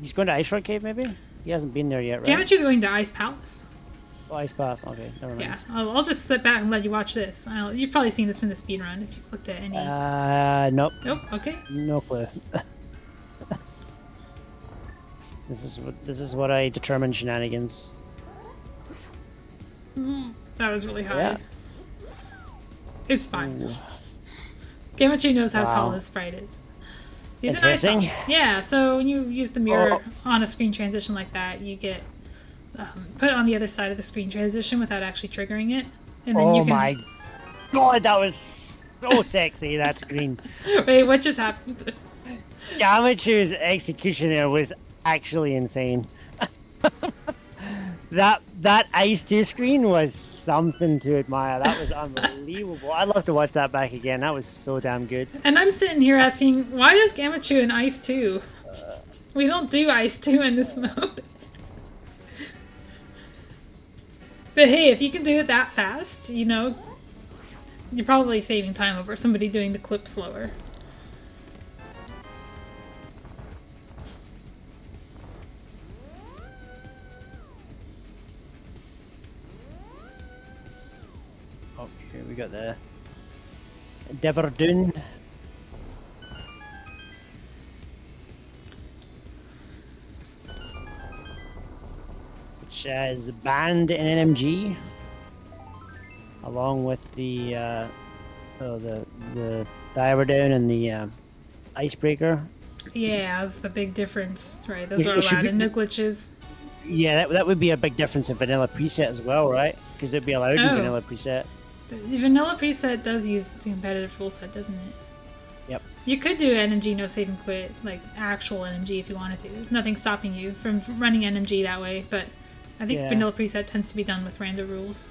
He's going to Ice Rock Cave, maybe? He hasn't been there yet, right? Gammachoo's going to Ice Palace. Oh, Ice Palace. Okay, never mind. Yeah, I'll just sit back and let you watch this. You've probably seen this from the speedrun if you've looked at any... Nope. Nope, okay. No clue. This is what I determine shenanigans. That was really high. Yeah. It's fine. Ooh. Gammachuu knows how tall his sprite is. He's an ice box. Yeah, so when you use the mirror on a screen transition like that, you get put on the other side of the screen transition without actually triggering it. And then you can... my god, that was so sexy, that screen. Wait, what just happened? Gammachoo's execution there was actually insane. That Ice 2 screen was something to admire. That was unbelievable. I'd love to watch that back again. That was so damn good. And I'm sitting here asking, why is Gammachuu in Ice 2? We don't do Ice 2 in this mode. But hey, if you can do it that fast, you know, you're probably saving time over somebody doing the clip slower. Here we got the Endeavour Dune. Which is banned in NMG, along with the Diver Dune and the Icebreaker. Yeah, that's the big difference, right? Those are allowed in no glitches. Yeah, that would be a big difference in vanilla preset as well, right? Because it'd be allowed in vanilla preset. The vanilla preset does use the competitive rule set, doesn't it? Yep. You could do NMG no save and quit, like actual NMG if you wanted to. There's nothing stopping you from running NMG that way, but I think vanilla preset tends to be done with random rules.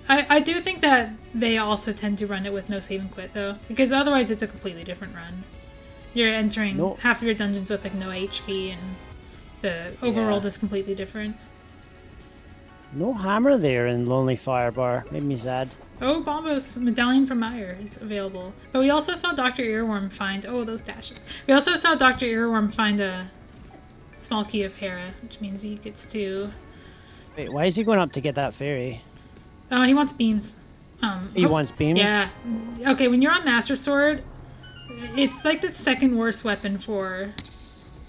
I do think that they also tend to run it with no save and quit, though, because otherwise it's a completely different run. You're entering half of your dungeons with like no HP, and the overworld is completely different. No hammer there in Lonely Firebar. Made me sad. Oh, Bombo's Medallion from Meyer is available. But we also saw Dr. Earworm find... Oh, those dashes. We also saw Dr. Earworm find a small key of Hera, which means he gets to... Wait, why is he going up to get that fairy? Oh, he wants beams. He wants beams? Yeah. Okay, when you're on Master Sword, it's like the second worst weapon for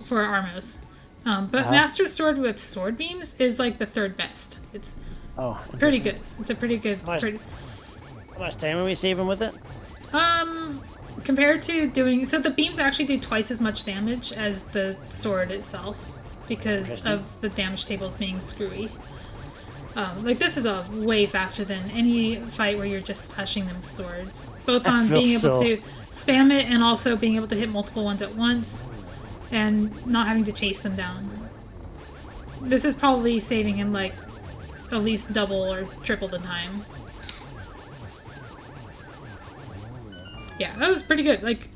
Armos. But Master Sword with sword beams is like the third best. It's pretty good. It's a pretty good... How much time are we saving with it? Compared to doing... So the beams actually do twice as much damage as the sword itself because of the damage tables being screwy. Like this is a way faster than any fight where you're just slashing them with swords. Both on being able to spam it and also being able to hit multiple ones at once. And not having to chase them down. This is probably saving him like at least double or triple the time. Yeah, that was pretty good. Like,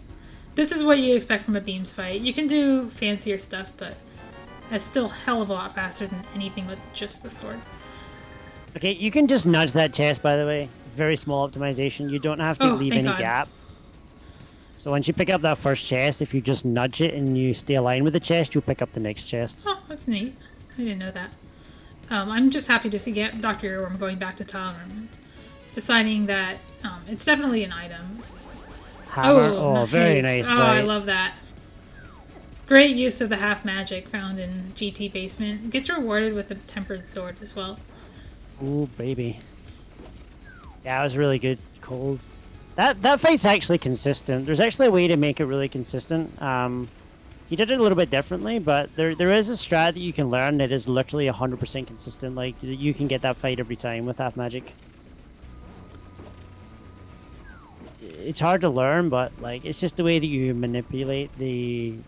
this is what you expect from a beams fight. You can do fancier stuff, but it's still a hell of a lot faster than anything with just the sword. Okay, you can just nudge that chest, by the way. Very small optimization. You don't have to leave any gap. So once you pick up that first chest, if you just nudge it and you stay aligned with the chest, you'll pick up the next chest. Oh, that's neat. I didn't know that. I'm just happy to see Dr. Earworm going back to Tile Room, deciding that it's definitely an item. Hammer. Oh, nice. Very nice. Oh, I love that. Great use of the half magic found in GT Basement. Gets rewarded with a tempered sword as well. Ooh, baby. Yeah, it was really good. called? That fight's actually consistent. There's actually a way to make it really consistent. He did it a little bit differently, but there is a strat that you can learn that is literally 100% consistent. Like, you can get that fight every time with half magic. It's hard to learn, but like it's just the way that you manipulate the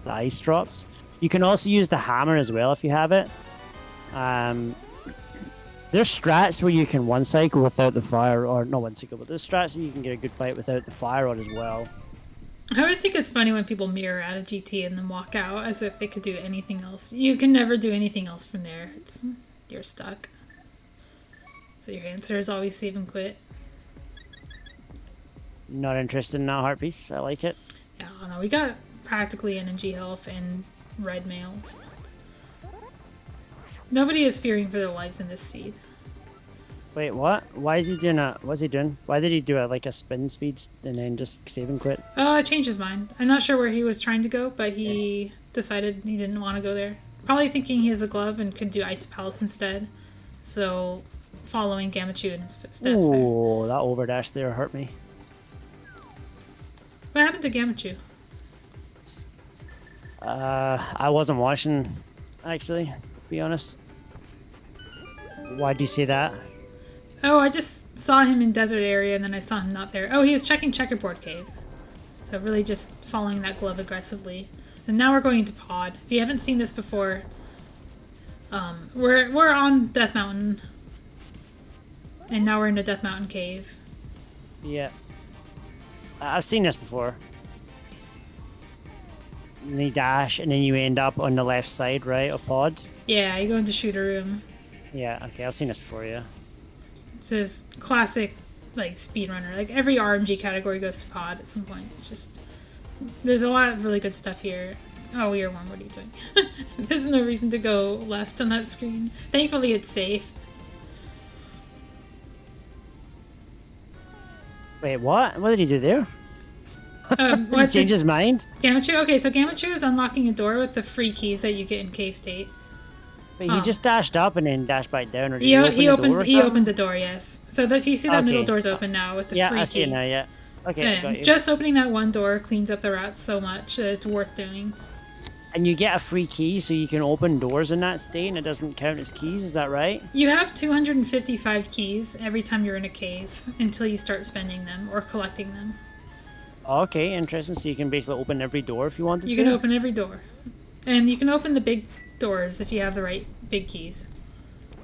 ice drops. You can also use the hammer as well if you have it. There's strats where you can one cycle without the fire, or not one cycle, but there's strats where you can get a good fight without the fire rod as well. I always think it's funny when people mirror out of GT and then walk out as if they could do anything else. You can never do anything else from there. You're stuck. So your answer is always save and quit. Not interested in that heart piece. I like it. Yeah, no, we got practically energy health and red mail. So nobody is fearing for their lives in this seed. Wait, what? Why is he doing that? What's he doing? Why did he do it like a spin speed and then just save and quit? Oh, I changed his mind. I'm not sure where he was trying to go, but he decided he didn't want to go there. Probably thinking he has a glove and could do Ice Palace instead. So, following Gammachuu in his footsteps there. Oh, that overdash there hurt me. What happened to Gammachuu? I wasn't watching, actually, to be honest. Why do you say that? Oh, I just saw him in desert area and then I saw him not there. Oh, he was checking checkerboard cave. So really just following that glove aggressively. And now we're going into pod. If you haven't seen this before, we're on Death Mountain. And now we're in a Death Mountain cave. Yeah. I've seen this before. And you dash and then you end up on the left side, right, of pod? Yeah, you go into shooter room. Yeah, okay, I've seen this before, yeah. This is classic, like, speedrunner. Like, every RMG category goes to pod at some point. It's just... There's a lot of really good stuff here. Oh, earworm, what are you doing? There's no reason to go left on that screen. Thankfully, it's safe. Wait, what? What did he do there? Did he change his mind? Gammachuu? Okay, so Gammachuu is unlocking a door with the free keys that you get in cave state. Wait, he just dashed up and then dashed back down, or did he opened the door, yes. So that you see that middle door's open now with the free key. Yeah, I see it now, yeah. Okay, got you. Just opening that one door cleans up the rats so much that it's worth doing. And you get a free key so you can open doors in that state and it doesn't count as keys, is that right? You have 255 keys every time you're in a cave until you start spending them or collecting them. Okay, interesting. So you can basically open every door if you wanted to? You can open every door. And you can open the big doors if you have the right big keys.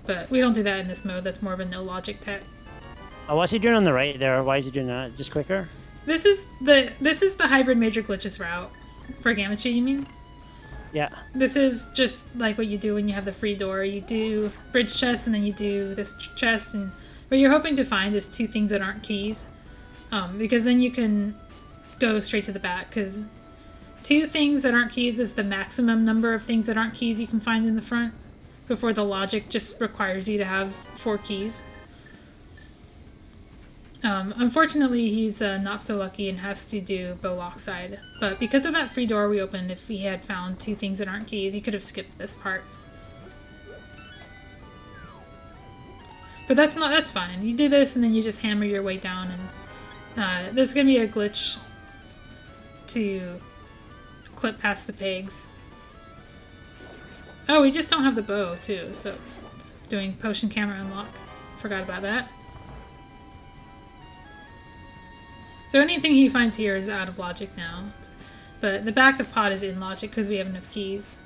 But we don't do that in this mode. That's more of a no logic tech. Oh, what's he doing on the right there? Why is he doing that? Just quicker? This is the hybrid major glitches route for Gammachuu, you mean? Yeah. This is just like what you do when you have the free door. You do bridge chest and then you do this chest, and what you're hoping to find is two things that aren't keys. Because then you can go straight to the back, because two things that aren't keys is the maximum number of things that aren't keys you can find in the front before the logic just requires you to have 4 keys. Unfortunately, he's not so lucky and has to do Bowlock side. But because of that free door we opened, if he had found 2 things that aren't keys, he could have skipped this part. But that's fine. You do this and then you just hammer your way down, and there's going to be a glitch to clip past the pigs. Oh, we just don't have the bow, too, so it's doing potion camera unlock. Forgot about that. So anything he finds here is out of logic now. But the back of pod is in logic because we have enough keys.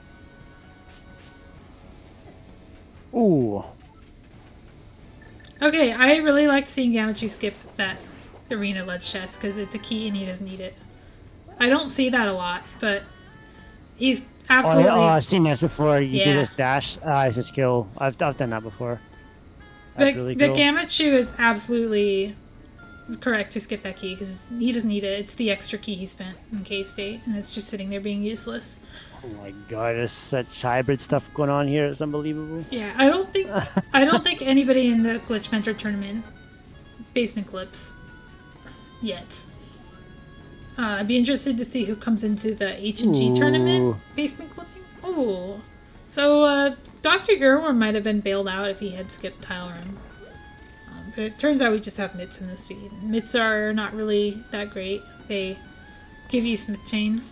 Ooh. Okay, I really like seeing Gammachuu skip that arena ledge chest because it's a key and he doesn't need it. I don't see that a lot, but he's absolutely... Oh, I've seen this before. You do this dash. It's a skill. I've done that before. That's really cool. But Gammachuu is absolutely correct to skip that key because he doesn't need it. It's the extra key he spent in cave state, and it's just sitting there being useless. Oh my god, there's such hybrid stuff going on here. It's unbelievable. Yeah, I don't think anybody in the Glitch Mentor tournament basement clips yet. I'd be interested to see who comes into the H&G tournament basement clipping. Oh, so Dr. Earworm might have been bailed out if he had skipped tile room. But it turns out we just have mitts in the seed. Mitts are not really that great. They give you smith chain,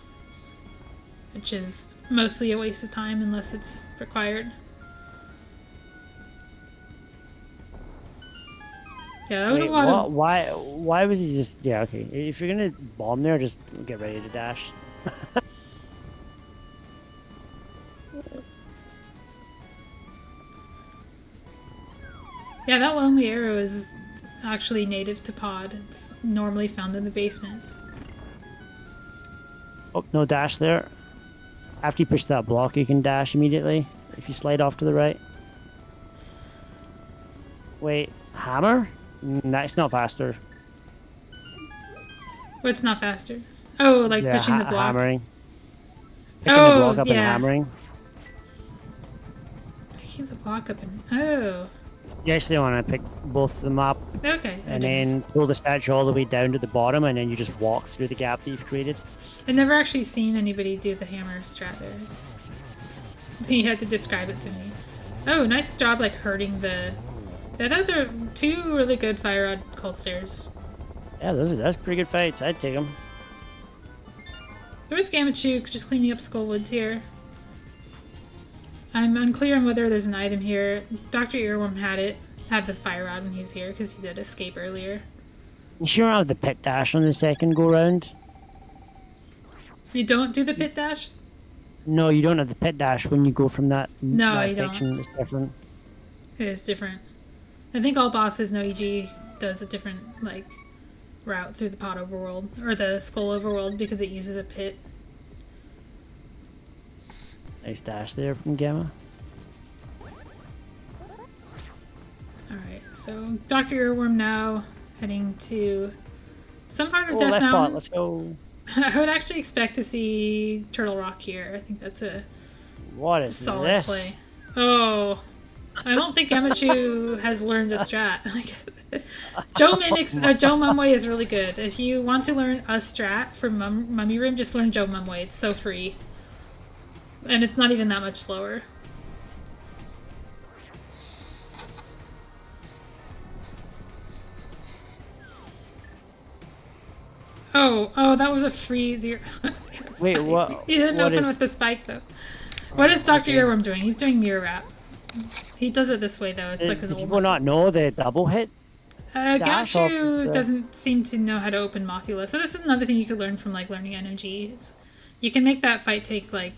which is mostly a waste of time unless it's required. Yeah, that was a lot of... Why was he just... Yeah, okay. If you're gonna bomb there, just get ready to dash. Yeah, that lonely arrow is actually native to pod. It's normally found in the basement. Oh, no dash there. After you push that block, you can dash immediately. If you slide off to the right. Wait, hammer? That's not faster. What's not faster? Oh, like Yeah, pushing the block. Hammering. Picking the block up and yeah. hammering. Picking the block up and... Oh. You actually want to pick both of them up. Okay. And then pull the statue all the way down to the bottom, and then you just walk through the gap that you've created. I've never actually seen anybody do the hammer strat there. You had to describe it to me. Oh, nice job, like, hurting the... Yeah, those are two really good fire rod cold stairs. Yeah, that's pretty good fights. I'd take them. There was Gammachuu just cleaning up Skullwoods here. I'm unclear on whether there's an item here. Dr. Earworm had this fire rod when he was here because he did escape earlier. You sure don't have the pit dash on the second go round? You don't do the pit dash? No, you don't have the pit dash when you go from that, No, that you section. don't. It's different. It is different. I think all bosses know EG does a different, like, route through the pod overworld, or the skull overworld, because it uses a pit. Nice dash there from Gamma. Alright, so Dr. Earworm now heading to some part of Oh, Death left Mountain. bot, let's go. I would actually expect to see Turtle Rock here. I think that's a What is solid this? play. Oh, I don't think Gammachuu has learned a strat. Joe Mumway is really good. If you want to learn a strat for Mummy Room, just learn Joe Mumway. It's so free. And it's not even that much slower. Oh, that was a free zero. Wait, what? He didn't open with the spike, though. What is Dr. Earworm doing? He's doing mirror wrap. He does it this way, though. It's like his Do old people not know the double hit? Dash off Gammachuu the- doesn't seem to know how to open Mothula. So this is another thing you could learn from, like, learning NMGs. You can make that fight take, like,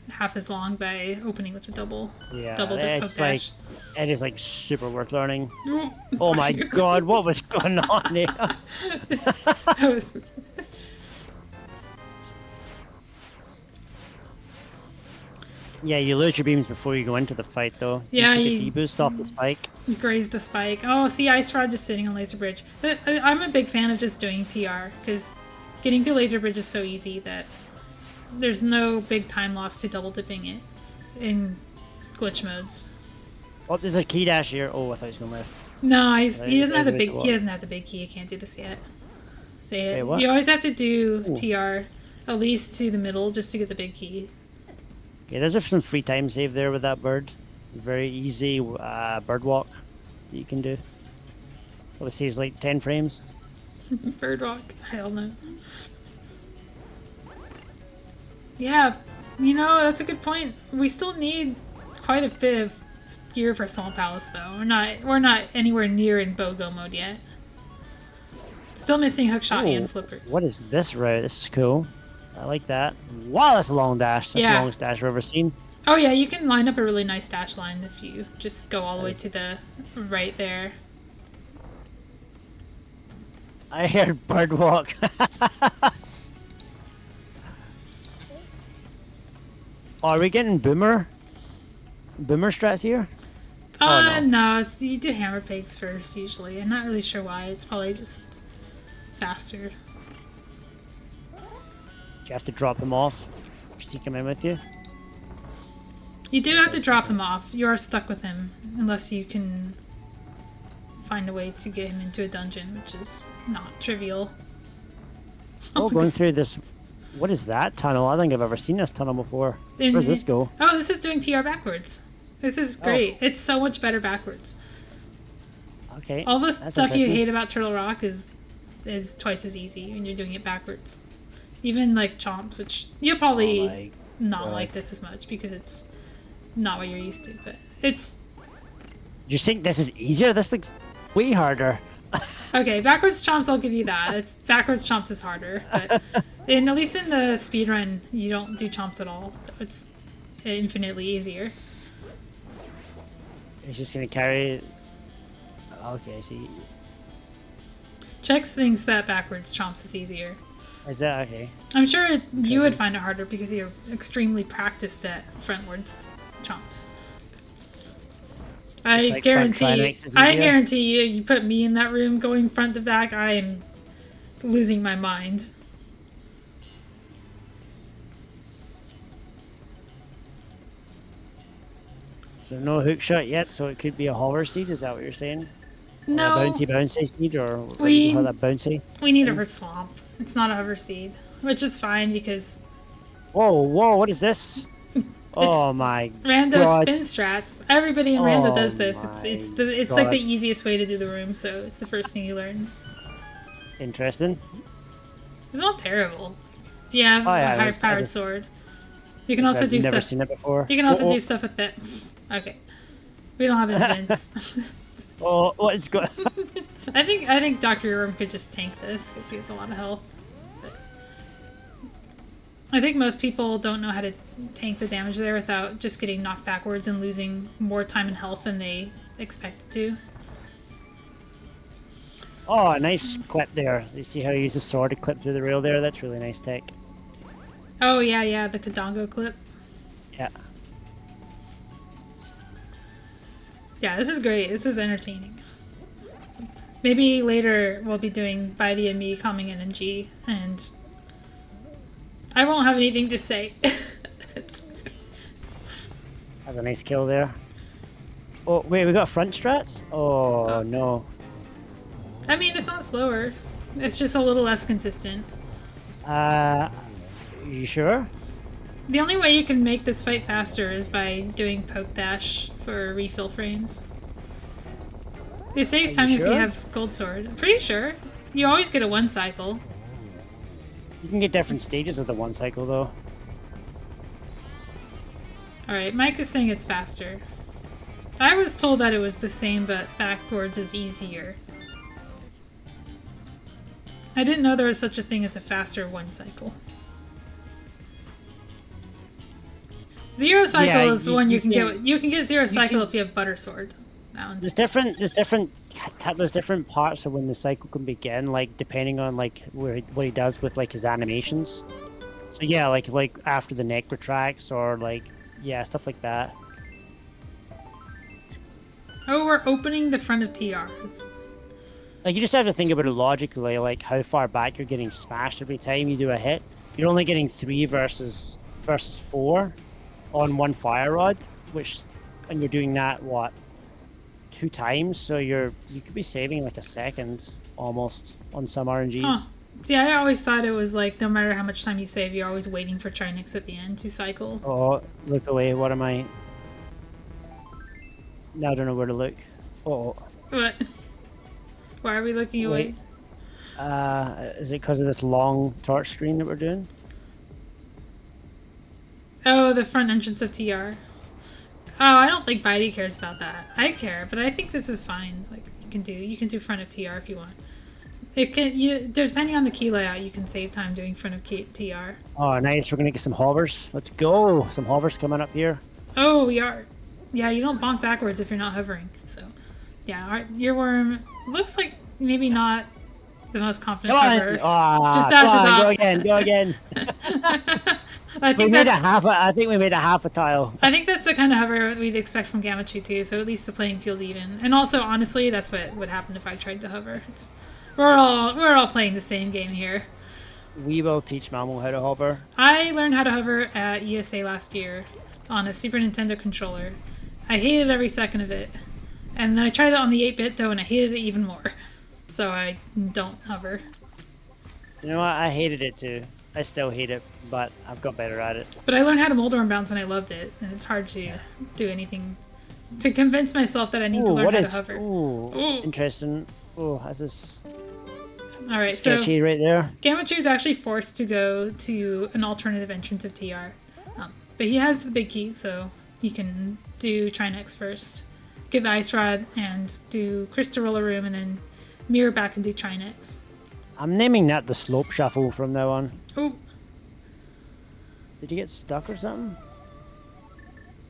half as long by opening with a double dip of it's dash. like it is like super worth learning. Oh, Oh my god, what was going on here? That was... Yeah, you lose your beams before you go into the fight, though. Yeah, you take a deboost off the spike. Graze the spike. Oh, see, Ice Rod just sitting on Laser Bridge. I'm a big fan of just doing TR, because getting to Laser Bridge is so easy that there's no big time loss to double dipping it in glitch modes. Oh, there's a key dash here. Oh, I thought he was going left. No, he doesn't have the big. He He doesn't have the big key. He can't do this yet. Wait, what? You always have to do TR at least to the middle just to get the big key. Okay, there's some free time save there with that bird. Very easy bird walk that you can do. Probably saves like 10 frames. Bird walk. Hell no. Yeah, you know, that's a good point. We still need quite a bit of gear for Small Palace, though. We're not anywhere near in BOGO mode yet. Still missing hookshot and flippers. What is this route? This is cool. I like that. Wow, that's a long dash. That's the longest dash I've ever seen. Oh yeah, you can line up a really nice dash line if you just go all the way to the right there. I heard bird walk. Oh, are we getting boomer strats here? No, you do hammer pigs first usually. I'm not really sure why. It's probably just faster. Do you have to drop him off? Does he come in with you? You do have to drop him off. You are stuck with him unless you can find a way to get him into a dungeon, which is not trivial. Oh, going through this... What is that tunnel? I don't think I've ever seen this tunnel before. Where does this go? Oh, this is doing TR backwards. This is great. It's so much better backwards. Okay. All the That's stuff you interesting. hate about Turtle Rock is twice as easy when you're doing it backwards. Even like chomps, which you'll Oh probably my not like God. this as much because it's not what you're used to. But it's Do you think this is easier? This looks way harder. okay. Backwards chomps, I'll give you that. It's backwards chomps is harder, but at least in the speedrun, you don't do chomps at all, so it's infinitely easier. It's just gonna carry. Okay, I see. Chex thinks that backwards chomps is easier. Is that okay? I'm sure you would find it harder because you're extremely practiced at frontwards chomps. I like front guarantee. trinex is I easier? guarantee you. You put me in that room going front to back, I am losing my mind. So no hook shot yet, so it could be a hover seed. Is that what you're saying? No, Or a bouncy seed, or what do We- you call that bouncy? we need a hover swamp. It's not a hover seed, which is fine because Whoa, whoa! What is this? Oh my rando God. spin strats. Everybody in rando Oh does this. It's like God. the easiest way to do the room, so it's the first thing you learn. Interesting. It's not terrible. If you have Oh, yeah, a high-powered sword, you can also I've do never stuff. seen it before. You can also Oh, do stuff with that. Okay, we don't have invents. Oh, what is going? I think Doctor Worm could just tank this because he has a lot of health. But I think most people don't know how to tank the damage there without just getting knocked backwards and losing more time and health than they expected to. Oh, a nice clip there. You see how he uses sword to clip through the rail there? That's really nice tech. Oh yeah, the Kadongo clip. Yeah. Yeah, this is great. This is entertaining. Maybe later we'll be doing Bitey and me calming NMG, and I won't have anything to say. That's a nice kill there. Oh, wait, we got front strats? Oh, no. I mean, it's not slower. It's just a little less consistent. You sure? The only way you can make this fight faster is by doing poke dash for refill frames. It saves time if you sure? have gold sword. I'm pretty sure. You always get a one cycle. You can get different stages of the one cycle, though. Alright, Mike is saying it's faster. I was told that it was the same, but backwards is easier. I didn't know there was such a thing as a faster one cycle. Zero cycle Yeah, is the one you can get. You can get zero cycle if you have butter sword. That one's There's different parts of when the cycle can begin, like depending on like what he does with like his animations. So yeah, like after the neck retracts or like yeah, stuff like that. Oh, we're opening the front of TR. Like you just have to think about it logically, like how far back you're getting smashed every time you do a hit. You're only getting 3 versus 4 on one fire rod, and you're doing that what 2 times, so you could be saving like a second almost on some RNGs. Huh. See, I always thought it was like no matter how much time you save, you're always waiting for Trinix at the end to cycle. Oh, look away! What am I? Now I don't know where to look. Oh, What? Why are we looking away? is it because of this long torch screen that we're doing? Oh, the front entrance of TR. Oh, I don't think Bitey cares about that. I care, but I think this is fine. Like you can do front of TR if you want. Depending on the key layout, you can save time doing front of TR. Oh, nice! We're gonna get some hovers. Let's go! Some hovers coming up here. Oh, we are. Yeah, you don't bonk backwards if you're not hovering. So, yeah, your worm looks like maybe not the most confident Come hover. on! Just dashes off. Go again! I think I think we made a half a tile. I think that's the kind of hover we'd expect from Gammachuu too. So at least the playing field's even. And also, honestly, that's what would happen if I tried to hover. We're all playing the same game here. We will teach Mamo how to hover. I learned how to hover at ESA last year on a Super Nintendo controller. I hated every second of it. And then I tried it on the 8-bit though, and I hated it even more. So I don't hover. You know what? I hated it too. I still hate it, but I've got better at it. But I learned how to Moldarm bounce and I loved it. And it's hard to do anything to convince myself that I need to Ooh, learn what how to is? hover. Ooh, Ooh. interesting. Oh, this is All right, so sketchy right there. Gammachuu is actually forced to go to an alternative entrance of TR. But he has the big key, so he can do Trinex first, get the Ice Rod, and do Crystal Room, and then mirror back and do Trinex. I'm naming that the slope shuffle from now on. Oh, Did you get stuck or something?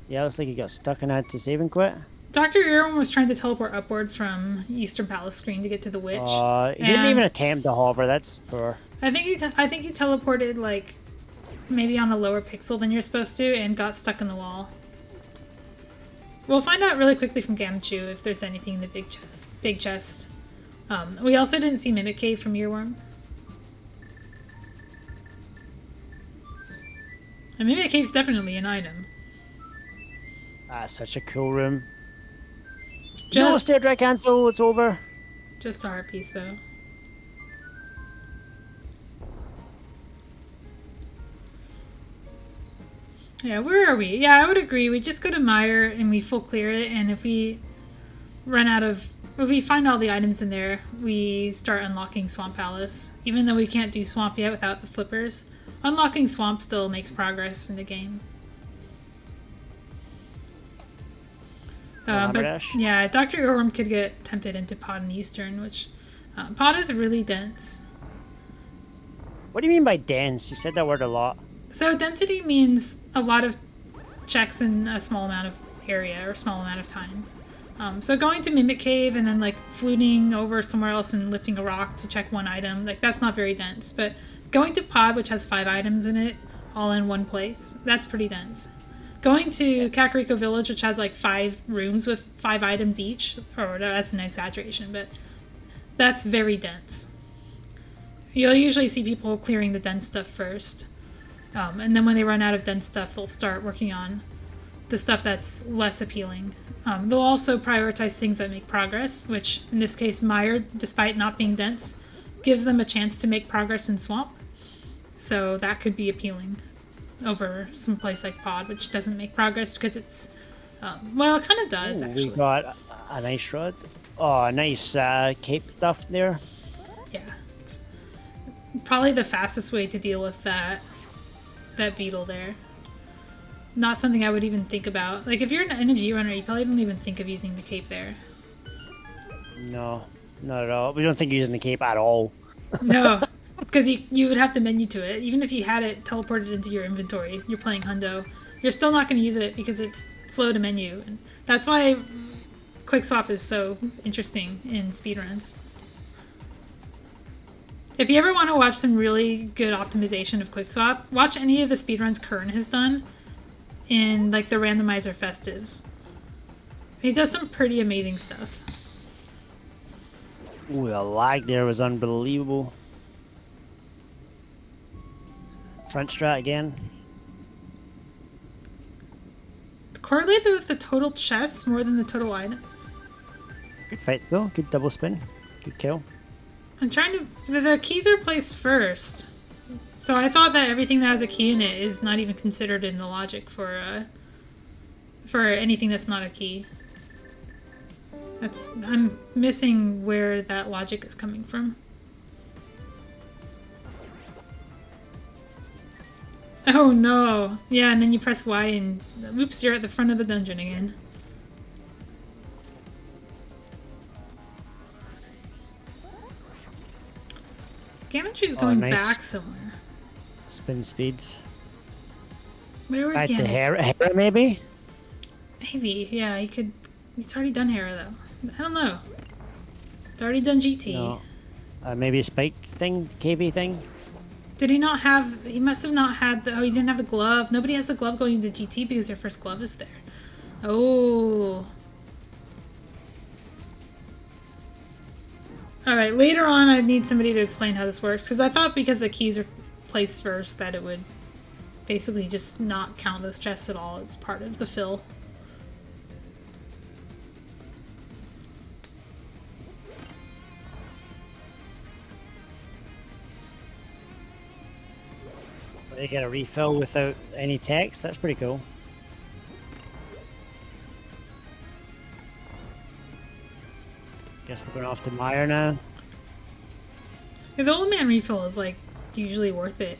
Yeah, looks like you got stuck and had to save and quit. Dr. Irwin was trying to teleport upward from Eastern Palace screen to get to the witch. He didn't even attempt to hover. That's poor. I think he teleported like maybe on a lower pixel than you're supposed to and got stuck in the wall. We'll find out really quickly from Gammachuu if there's anything in the big chest. We also didn't see Mimic Cave from Earworm. And Mimic Cave's definitely an item. Ah, such a cool room. No Just, stair drag cancel. It's over. just a heart piece though. Yeah, where are we? Yeah, I would agree. We just go to Mire and we full clear it, and if we if we find all the items in there, we start unlocking Swamp Palace. Even though we can't do Swamp yet without the flippers, unlocking Swamp still makes progress in the game. But yeah, Dr. Irwin could get tempted into Pod and Eastern, which Pod is really dense. What do you mean by dense? You said that word a lot. So density means a lot of checks in a small amount of area or small amount of time. So going to Mimic Cave and then like fluting over somewhere else and lifting a rock to check one item, like that's not very dense. But going to Pod, which has 5 items in it, all in one place, that's pretty dense. Going to Kakariko Village, which has like 5 rooms with 5 items each, or that's an exaggeration, but that's very dense. You'll usually see people clearing the dense stuff first. And then when they run out of dense stuff, they'll start working on the stuff that's less appealing. They'll also prioritize things that make progress, which in this case, Mire, despite not being dense, gives them a chance to make progress in Swamp. So that could be appealing over some place like Pod, which doesn't make progress because it's, well, it kind of does, actually. We got a nice rod. Oh, a nice cape stuff there. Yeah. It's probably the fastest way to deal with that beetle there. Not something I would even think about. Like, if you're an NMG runner, you probably don't even think of using the cape there. No, not at all. We don't think using the cape at all. No, because you would have to menu to it. Even if you had it teleported into your inventory, you're playing Hundo, you're still not going to use it because it's slow to menu. And that's why Quick Swap is so interesting in speedruns. If you ever want to watch some really good optimization of Quick Swap, watch any of the speedruns Kern has done in like the randomizer festives. He does some pretty amazing stuff. Ooh, the lag there was unbelievable. Front strat again. It's correlated with the total chests more than the total items. Good fight though. Good double spin. Good kill. I'm trying to... The keys are placed first. So I thought that everything that has a key in it is not even considered in the logic for anything that's not a key. I'm missing where that logic is coming from. Oh no! Yeah, and then you press Y and... Oops, you're at the front of the dungeon again. Gammachuu's going nice. back somewhere. Spin speeds. Where would Back to Gammachuu? Hera maybe? Maybe, yeah, he could... He's already done Hera, though. I don't know. It's already done GT. No. Maybe a spike thing? KV thing? Did he not have... He must have not had the... Oh, he didn't have the glove. Nobody has the glove going into GT because their first glove is there. Oh. Alright, later on I need somebody to explain how this works, because I thought because the keys are placed first that it would basically just not count those chests at all as part of the fill. They get a refill without any text? That's pretty cool. We're going off to Meyer now. Yeah, the old man refill is like usually worth it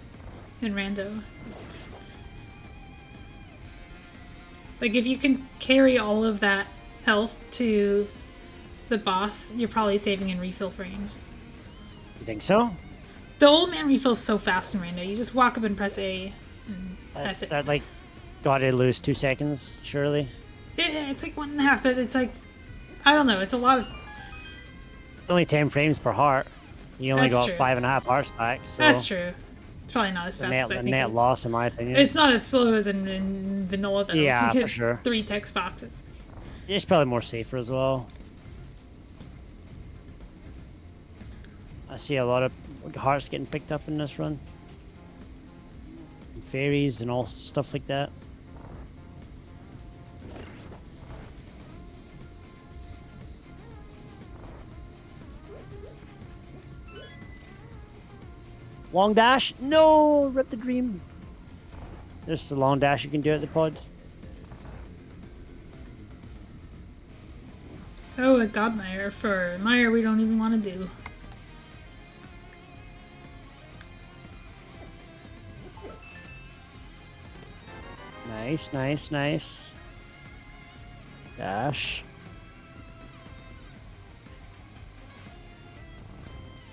in rando. It's, like if you can carry all of that health to the boss, you're probably saving in refill frames. You think so? The old man refills so fast in rando. You just walk up and press A, and that's it. That like gotta lose 2 seconds, surely. It's like 1.5, but it's like I don't know. It's a lot of. It's only 10 frames per heart. You only That's got true. 5.5 hearts back. So That's true. It's probably not as fast as I think. net loss, in my opinion. It's not as slow as in vanilla, though. Yeah, You get for sure. 3 text boxes. It's probably more safer as well. I see a lot of hearts getting picked up in this run. And fairies and all stuff like that. Long dash? No! Rip the dream. There's the long dash you can do at the pod. Oh, a God Meyer. For Meyer, we don't even want to do. Nice, nice, nice. Dash.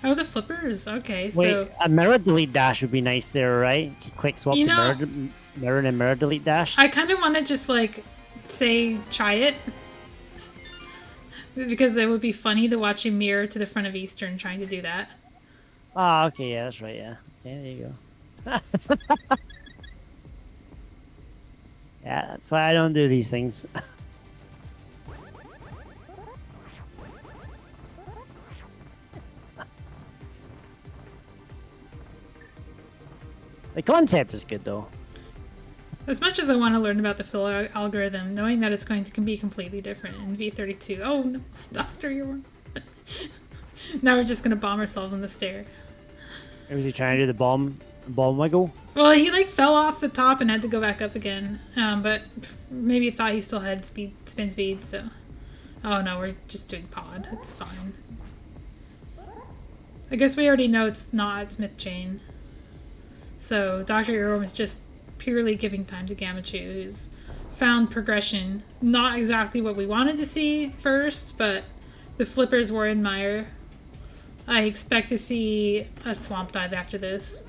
Oh, the flippers. Okay, Wait, so a mirror delete dash would be nice there, right? Quick swap You to know- mirror and mirror delete dash. I kind of want to just like say try it because it would be funny to watch you mirror to the front of Eastern trying to do that. Ah, okay, yeah, that's right, yeah. Okay, there you go. Yeah, that's why I don't do these things. The concept is good, though. As much as I want to learn about the fill algorithm, knowing that it's going to be completely different in V32. Oh no, Doctor Earworm. Now we're just going to bomb ourselves on the stair. Or was he trying to do the bomb wiggle? Well, he like fell off the top and had to go back up again. But maybe thought he still had spin speed, so. Oh no, we're just doing pod. That's fine. I guess we already know it's not Smith Chain. So Dr. Earworm is just purely giving time to Gammachuu, who's found progression. Not exactly what we wanted to see first, but the flippers were in Meyer. I expect to see a swamp dive after this.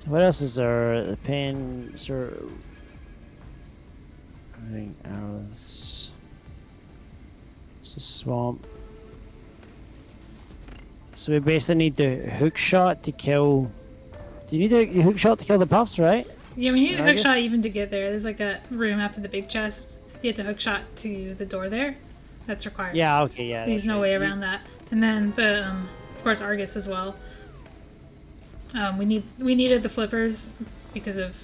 What else is there? The pen, sir. Everything else. It's a swamp. So we basically need the hook shot to kill. Do you need a hook shot to kill the puffs, right? Yeah, we need a I hook guess- shot even to get there. There's like a room after the big chest. You have to hook shot to the door there. That's required. Yeah, okay, yeah. There's that's no right. way around that. And then the, of course, Argus as well. We needed the flippers because of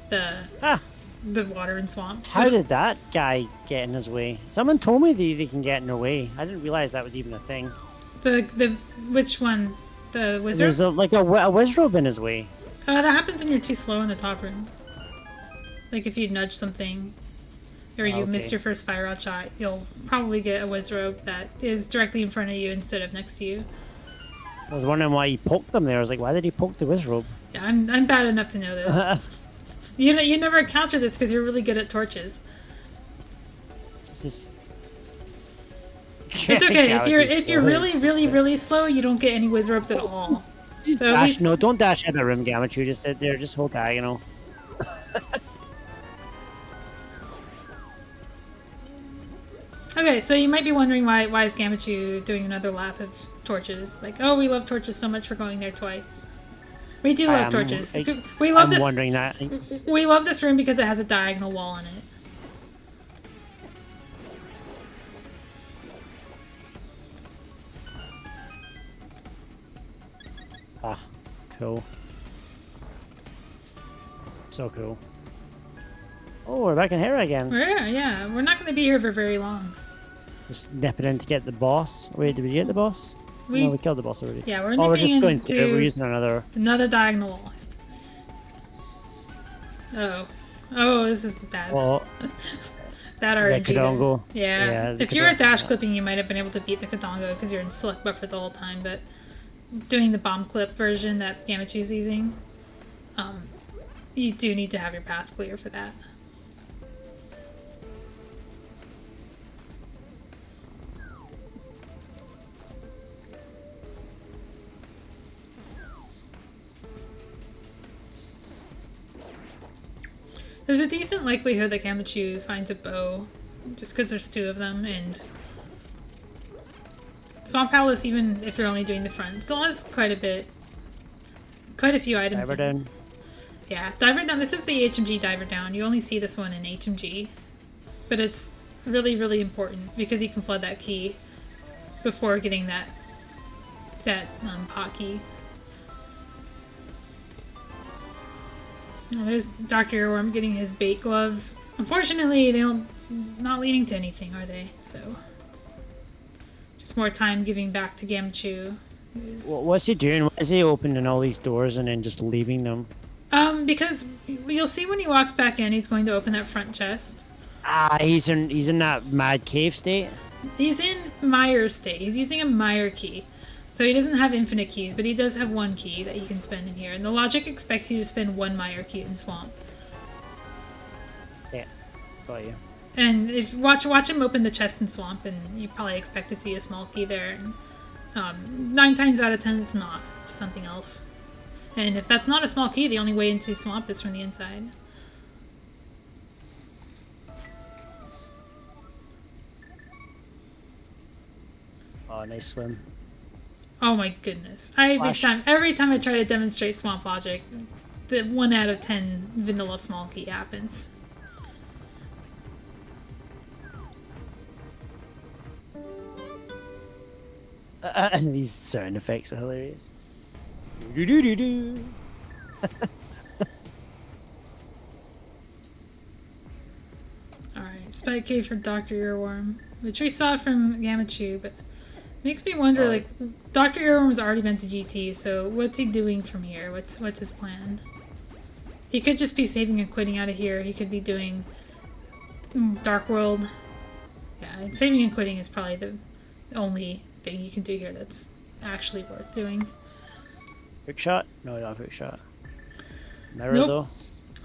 the Ah, water and swamp. how did that guy get in his way? Someone told me they can get in their way. I didn't realize that was even a thing. The which one? The wizard? There's a wizard in his way. That happens when you're too slow in the top room. Like if you nudge something, or you miss Okay. your first fire out shot, you'll probably get a wizard that is directly in front of you instead of next to you. I was wondering why he poked them there. I was like, why did he poke the wizard? Yeah, I'm bad enough to know this. You never encounter this because you're really good at torches. It's just... It's okay if you're Galaxy's really slow, you don't get any wizards at all. Just So at dash, least- no, don't dash out of the room, Gammachuu. Just there, just hold diagonal. Okay, so you might be wondering why is Gammachuu doing another lap of torches? Like, oh, we love torches so much we're going there twice. We do love torches. We love I'm this. wondering that. We love this room because it has a diagonal wall in it. Ah, cool. So cool. Oh, we're back in here again. Yeah, we're not going to be here for very long. Just nipping in to get the boss. Wait, did we get the boss? No, we killed the boss already. Yeah, we're we're nipping just going through it. into We're using another. another diagonal wall. Oh. Oh, this is bad. Well, Bad RNG there. Kadongo. Yeah. the If you were dash Kadongo. clipping, you might have been able to beat the Kadongo because you're in select buffer the whole time, but doing the bomb clip version that Gammachoo's using, you do need to have your path clear for that. There's a decent likelihood that Gammachuu finds a bow, just because there's two of them, and Swamp Palace, even if you're only doing the front, still has quite a few items. Diver down. Yeah, Diver Down. This is the HMG Diver Down. You only see this one in HMG, but it's really, really important because you can flood that key before getting that pot key. Oh, there's Dr. Earworm getting his bait gloves. Unfortunately, not leading to anything, are they? So, it's just more time giving back to Gammachuu. What's he doing? Why is he opening all these doors and then just leaving them? Because you'll see when he walks back in, he's going to open that front chest. Ah, he's in that mad cave state. He's in Meyer state. He's using a Meyer key. So he doesn't have infinite keys, but he does have one key that you can spend in here. And the logic expects you to spend one Meyer key in Swamp. Yeah, got you. And if watch him open the chest in Swamp, and you probably expect to see a small key there. And 9 times out of 10, it's not. It's something else. And if that's not a small key, the only way into Swamp is from the inside. Oh, nice swim. Oh my goodness. Every time I try to demonstrate Swamp logic, the 1 out of 10 vanilla small key happens. These sound effects are hilarious. Do do do do. Alright, Spike Cave for Dr. Earworm, which we saw from Gammachuu, but makes me wonder, like, Dr. Earworm's already been to GT, so what's he doing from here? What's his plan? He could just be saving and quitting out of here. He could be doing Dark World. Yeah, saving and quitting is probably the only thing you can do here that's actually worth doing. Hook shot? No, not hook shot. Mirror Nope. though?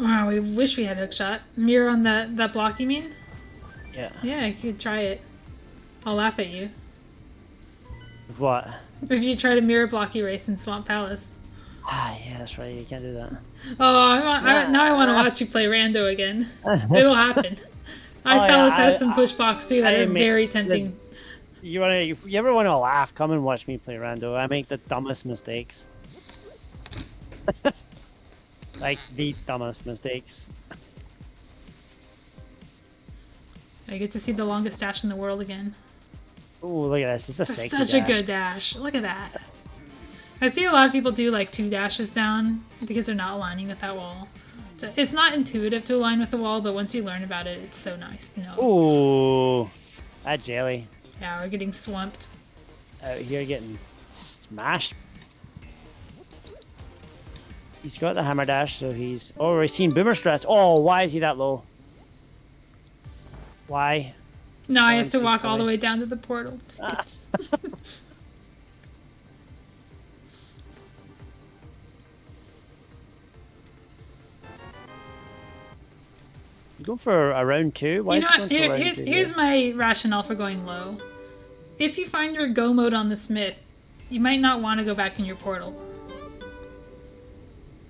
Wow, we wish we had hook shot. Mirror on that block, you mean? Yeah. Yeah, you could try it. I'll laugh at you. What? If you try to mirror block erase in Swamp Palace. Ah, yeah, that's right. You can't do that. Oh, now I want to watch you play Rando again. It'll happen. Ice Palace has some push blocks too that are very tempting. You ever want to laugh? Come and watch me play Rando. I make the dumbest mistakes. Like the dumbest mistakes. I get to see the longest dash in the world again. Oh, look at this. It's a That's sexy such dash. a good dash. Look at that. I see a lot of people do like 2 dashes down because they're not aligning with that wall. It's not intuitive to align with the wall, but once you learn about it, it's so nice to know. Ooh, that jelly. Yeah, we're getting swamped. Out here getting smashed. He's got the hammer dash, so he's... Oh, we've seen Boomer stress. Oh, why is he that low? Why? No, I have to walk all the way down to the portal. You go for a round 2? Why You know is he what? going for round Here's 2 my rationale for going low. If you find your go mode on the Smith, you might not want to go back in your portal.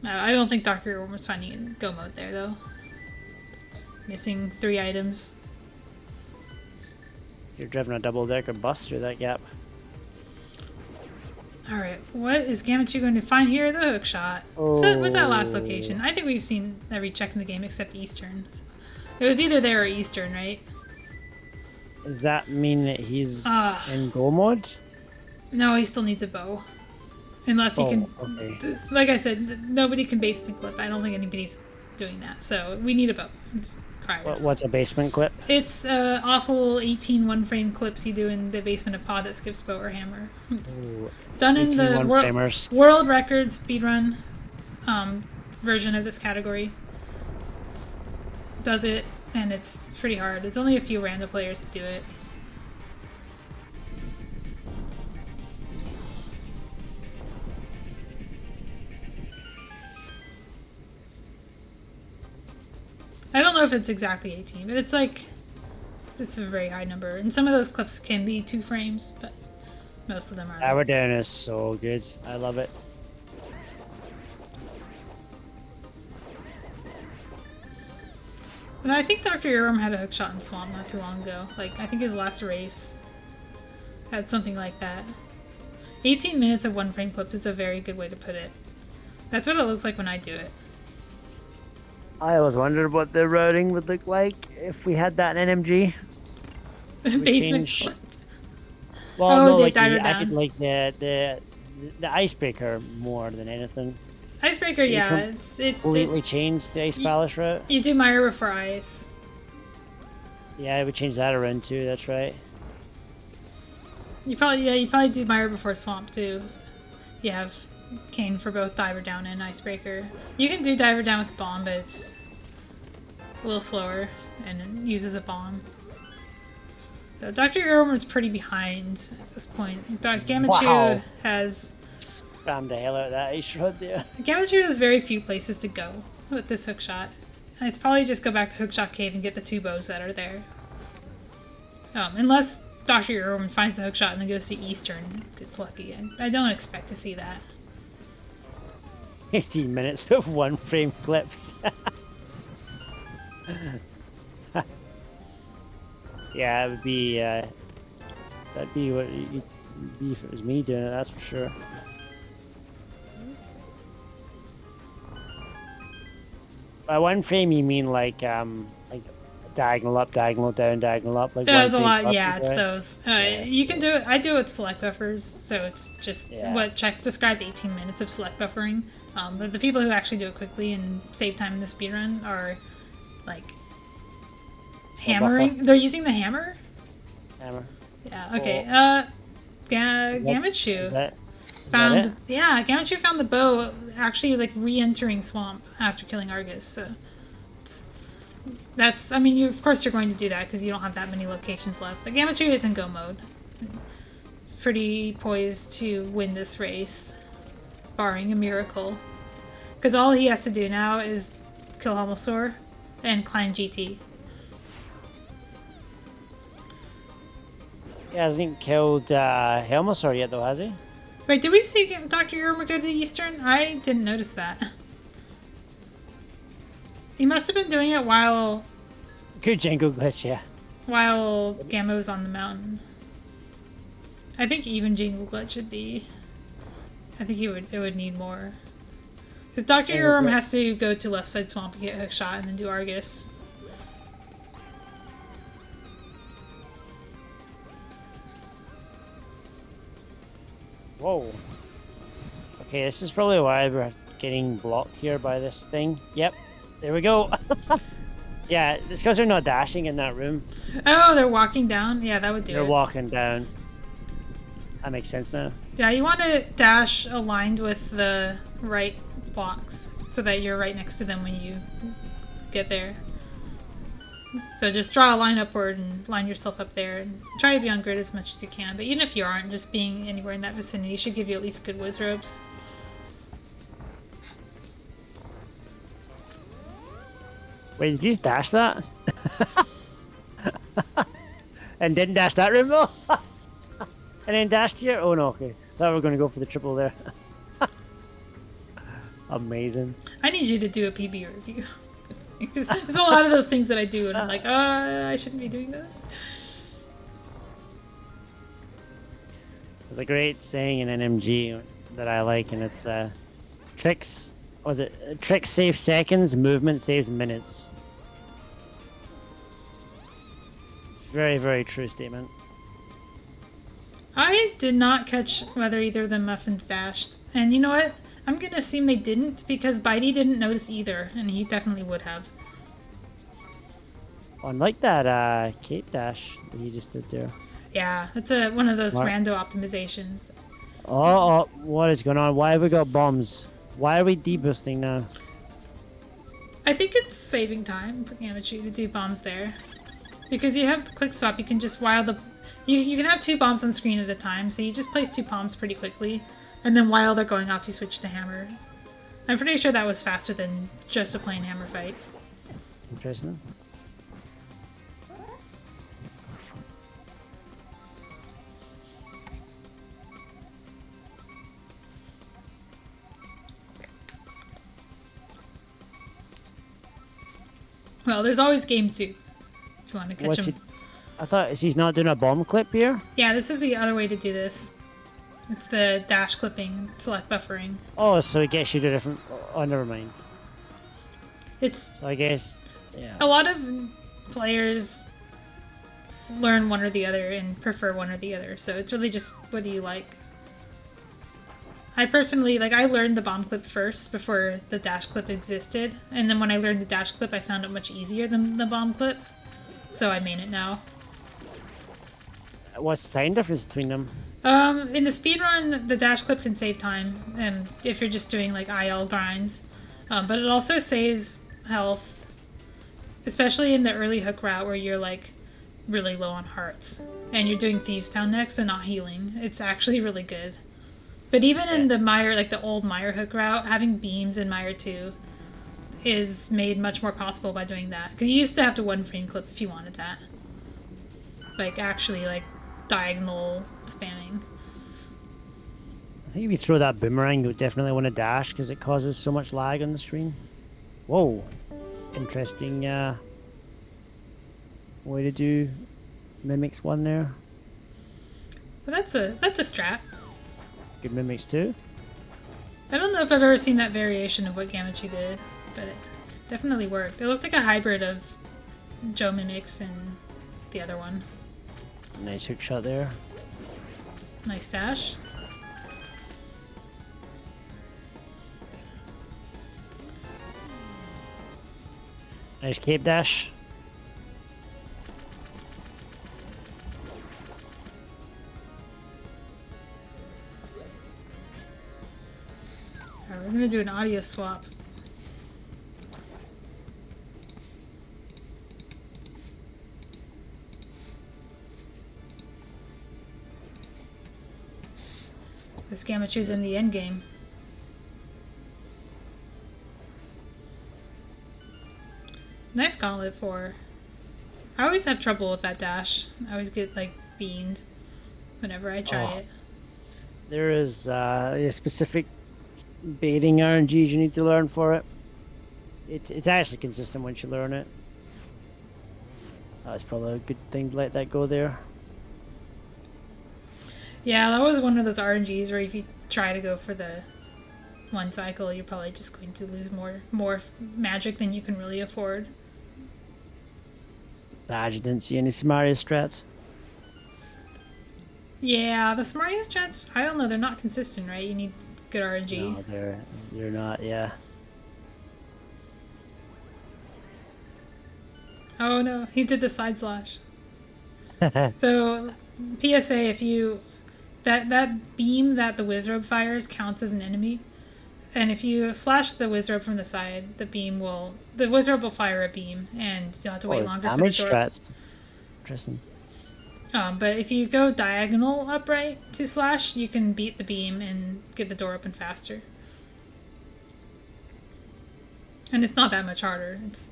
I don't think Dr. Earworm was finding in go mode there, though. Missing 3 items. You're driving a double-decker bus through that gap. Alright, what is Gammachuu going to find here? The hook shot. Was that last location? I think we've seen every check in the game except Eastern. It was either there or Eastern, right? Does that mean that he's in go mode? No, he still needs a bow. Unless he can... Okay. Like I said, nobody can base pink clip. I don't think anybody's doing that. So we need a bow. It's required. What's a basement clip? It's awful 18 one-frame clips you do in the basement of pod that skips bow or hammer. It's done in the world record speedrun version of this category. Does it, and it's pretty hard. It's only a few random players who do it. I don't know if it's exactly 18, but it's like, it's a very high number. And some of those clips can be 2 frames, but most of them are. Diver down is so good. I love it. And I think Dr. Earworm had a hookshot in Swamp not too long ago. Like, I think his last race had something like that. 18 minutes of 1-frame clips is a very good way to put it. That's what it looks like when I do it. I always wondered what the routing would look like if we had that in NMG. Basement clip. Well, no, like I could like the icebreaker more than anything. Icebreaker, yeah, it completely changed the ice palace route. You do Myra before ice. Yeah, I would change that around too. That's right. You probably do Myra before Swamp too. You have Kane for both Diver Down and Icebreaker. You can do Diver Down with the bomb, but it's a little slower and it uses a bomb. So Dr. Earworm is pretty behind at this point. Gammachuu has spammed the hell out of that ice road there. Gammachuu has very few places to go with this hookshot. It's probably just go back to Hookshot Cave and get the 2 bows that are there. Unless Dr. Earworm finds the hookshot and then goes to Eastern and gets lucky. I don't expect to see that. 18 minutes of 1-frame clips. Yeah, it would be, that'd be what it'd be if it was me doing it, that's for sure. By 1 frame, you mean like diagonal up, diagonal down, diagonal up? Like there's a lot, yeah, it's those. You can do it, I do it with select buffers, so it's just what Chex described, 18 minutes of select buffering. But the people who actually do it quickly and save time in the speedrun are, like, hammering. They're using the hammer? Hammer. Yeah, okay. Gammachuu found... Yeah, Gammachuu found the bow actually, like, re-entering Swamp after killing Argus, so... That's, I mean, of course you're going to do that because you don't have that many locations left. But Gammachuu is in go mode. Pretty poised to win this race, barring a miracle. Because all he has to do now is kill Homostor and climb GT. He hasn't killed Helmosaur yet, though, has he? Wait, did we see Dr. Earworm go to the Eastern? I didn't notice that. He must have been doing it while... Good Django glitch, yeah. While Gamma was on the mountain. I think even Jingle glitch should be... I think it would need more. So Dr. Earworm has to go to left side Swamp and get hookshot and then do Argus. Whoa. Okay, this is probably why we're getting blocked here by this thing. Yep. There we go. Yeah, it's because they're not dashing in that room. Oh, they're walking down? Yeah, that would do it. They're walking down. That makes sense now. Yeah, you want to dash aligned with the right blocks so that you're right next to them when you get there. So just draw a line upward and line yourself up there and try to be on grid as much as you can. But even if you aren't, just being anywhere in that vicinity should give you at least good whiz ropes. Wait, did you just dash that? And didn't dash that room though? And then dashed here? Oh no, okay. Thought we were going to go for the triple there. Amazing. I need you to do a PB review. There's a lot of those things that I do and I'm like, I shouldn't be doing those. There's a great saying in NMG that I like, and it's tricks. Was it tricks save seconds, movement saves minutes? It's a very, very true statement. I did not catch whether either of the muffins dashed. And you know what? I'm gonna assume they didn't because Bitey didn't notice either, and he definitely would have. Unlike that cape dash that he just did there. Yeah, it's one of those Smart. rando optimizations. Oh, what is going on? Why have we got bombs? Why are we deboosting now? I think it's saving time for Gammachuu to do bombs there. Because you have the quick swap, you can just while the... You can have 2 bombs on screen at a time, so you just place 2 bombs pretty quickly. And then while they're going off, you switch to hammer. I'm pretty sure that was faster than just a plain hammer fight. Interesting. Well, there's always game 2. If you want to catch him. I thought she's not doing a bomb clip here. Yeah, this is the other way to do this. It's the dash clipping, select buffering. Oh, so it gets you to different... Oh, never mind. It's... So I guess... Yeah. A lot of players learn one or the other and prefer one or the other, so it's really just what do you like. I personally, I learned the bomb clip first before the dash clip existed, and then when I learned the dash clip I found it much easier than the bomb clip, so I main it now. What's the time difference between them? In the speedrun, the dash clip can save time, if you're just doing IL grinds, but it also saves health, especially in the early hook route where you're really low on hearts, and you're doing Thieves Town next and not healing. It's actually really good. But even in the Mire, the old Mire hook route, having beams in Mire 2 is made much more possible by doing that. Because you used to have to one frame clip if you wanted that. Actually, diagonal spamming. I think if you throw that boomerang, you would definitely want to dash because it causes so much lag on the screen. Whoa. Interesting way to do Mimics 1 there. But that's a strat. Good Mimics 2. I don't know if I've ever seen that variation of what Gammachuu did, but it definitely worked. It looked like a hybrid of Joe Mimics and the other one. Nice hook shot there. Nice dash. Nice cape dash. Alright, we're gonna do an audio swap. This Gammachoo's in the end game. Nice gauntlet for. I always have trouble with that dash. I always get beamed whenever I try it. There is a specific baiting RNGs you need to learn for it. It's actually consistent once you learn it. That's probably a good thing to let that go there. Yeah, that was one of those RNGs where if you try to go for the one cycle, you're probably just going to lose more magic than you can really afford. I didn't see any Samaria strats. Yeah, the Samaria strats, I don't know, they're not consistent, right? You need good RNG. No, they're not, yeah. Oh no, he did the side slash. So, PSA, if you... That beam that the Wizrobe fires counts as an enemy. And if you slash the Wizrobe from the side, the Wizrobe will fire a beam, and you'll have to wait longer for the door. Strats. Interesting. But if you go diagonal upright to slash, you can beat the beam and get the door open faster. And it's not that much harder. It's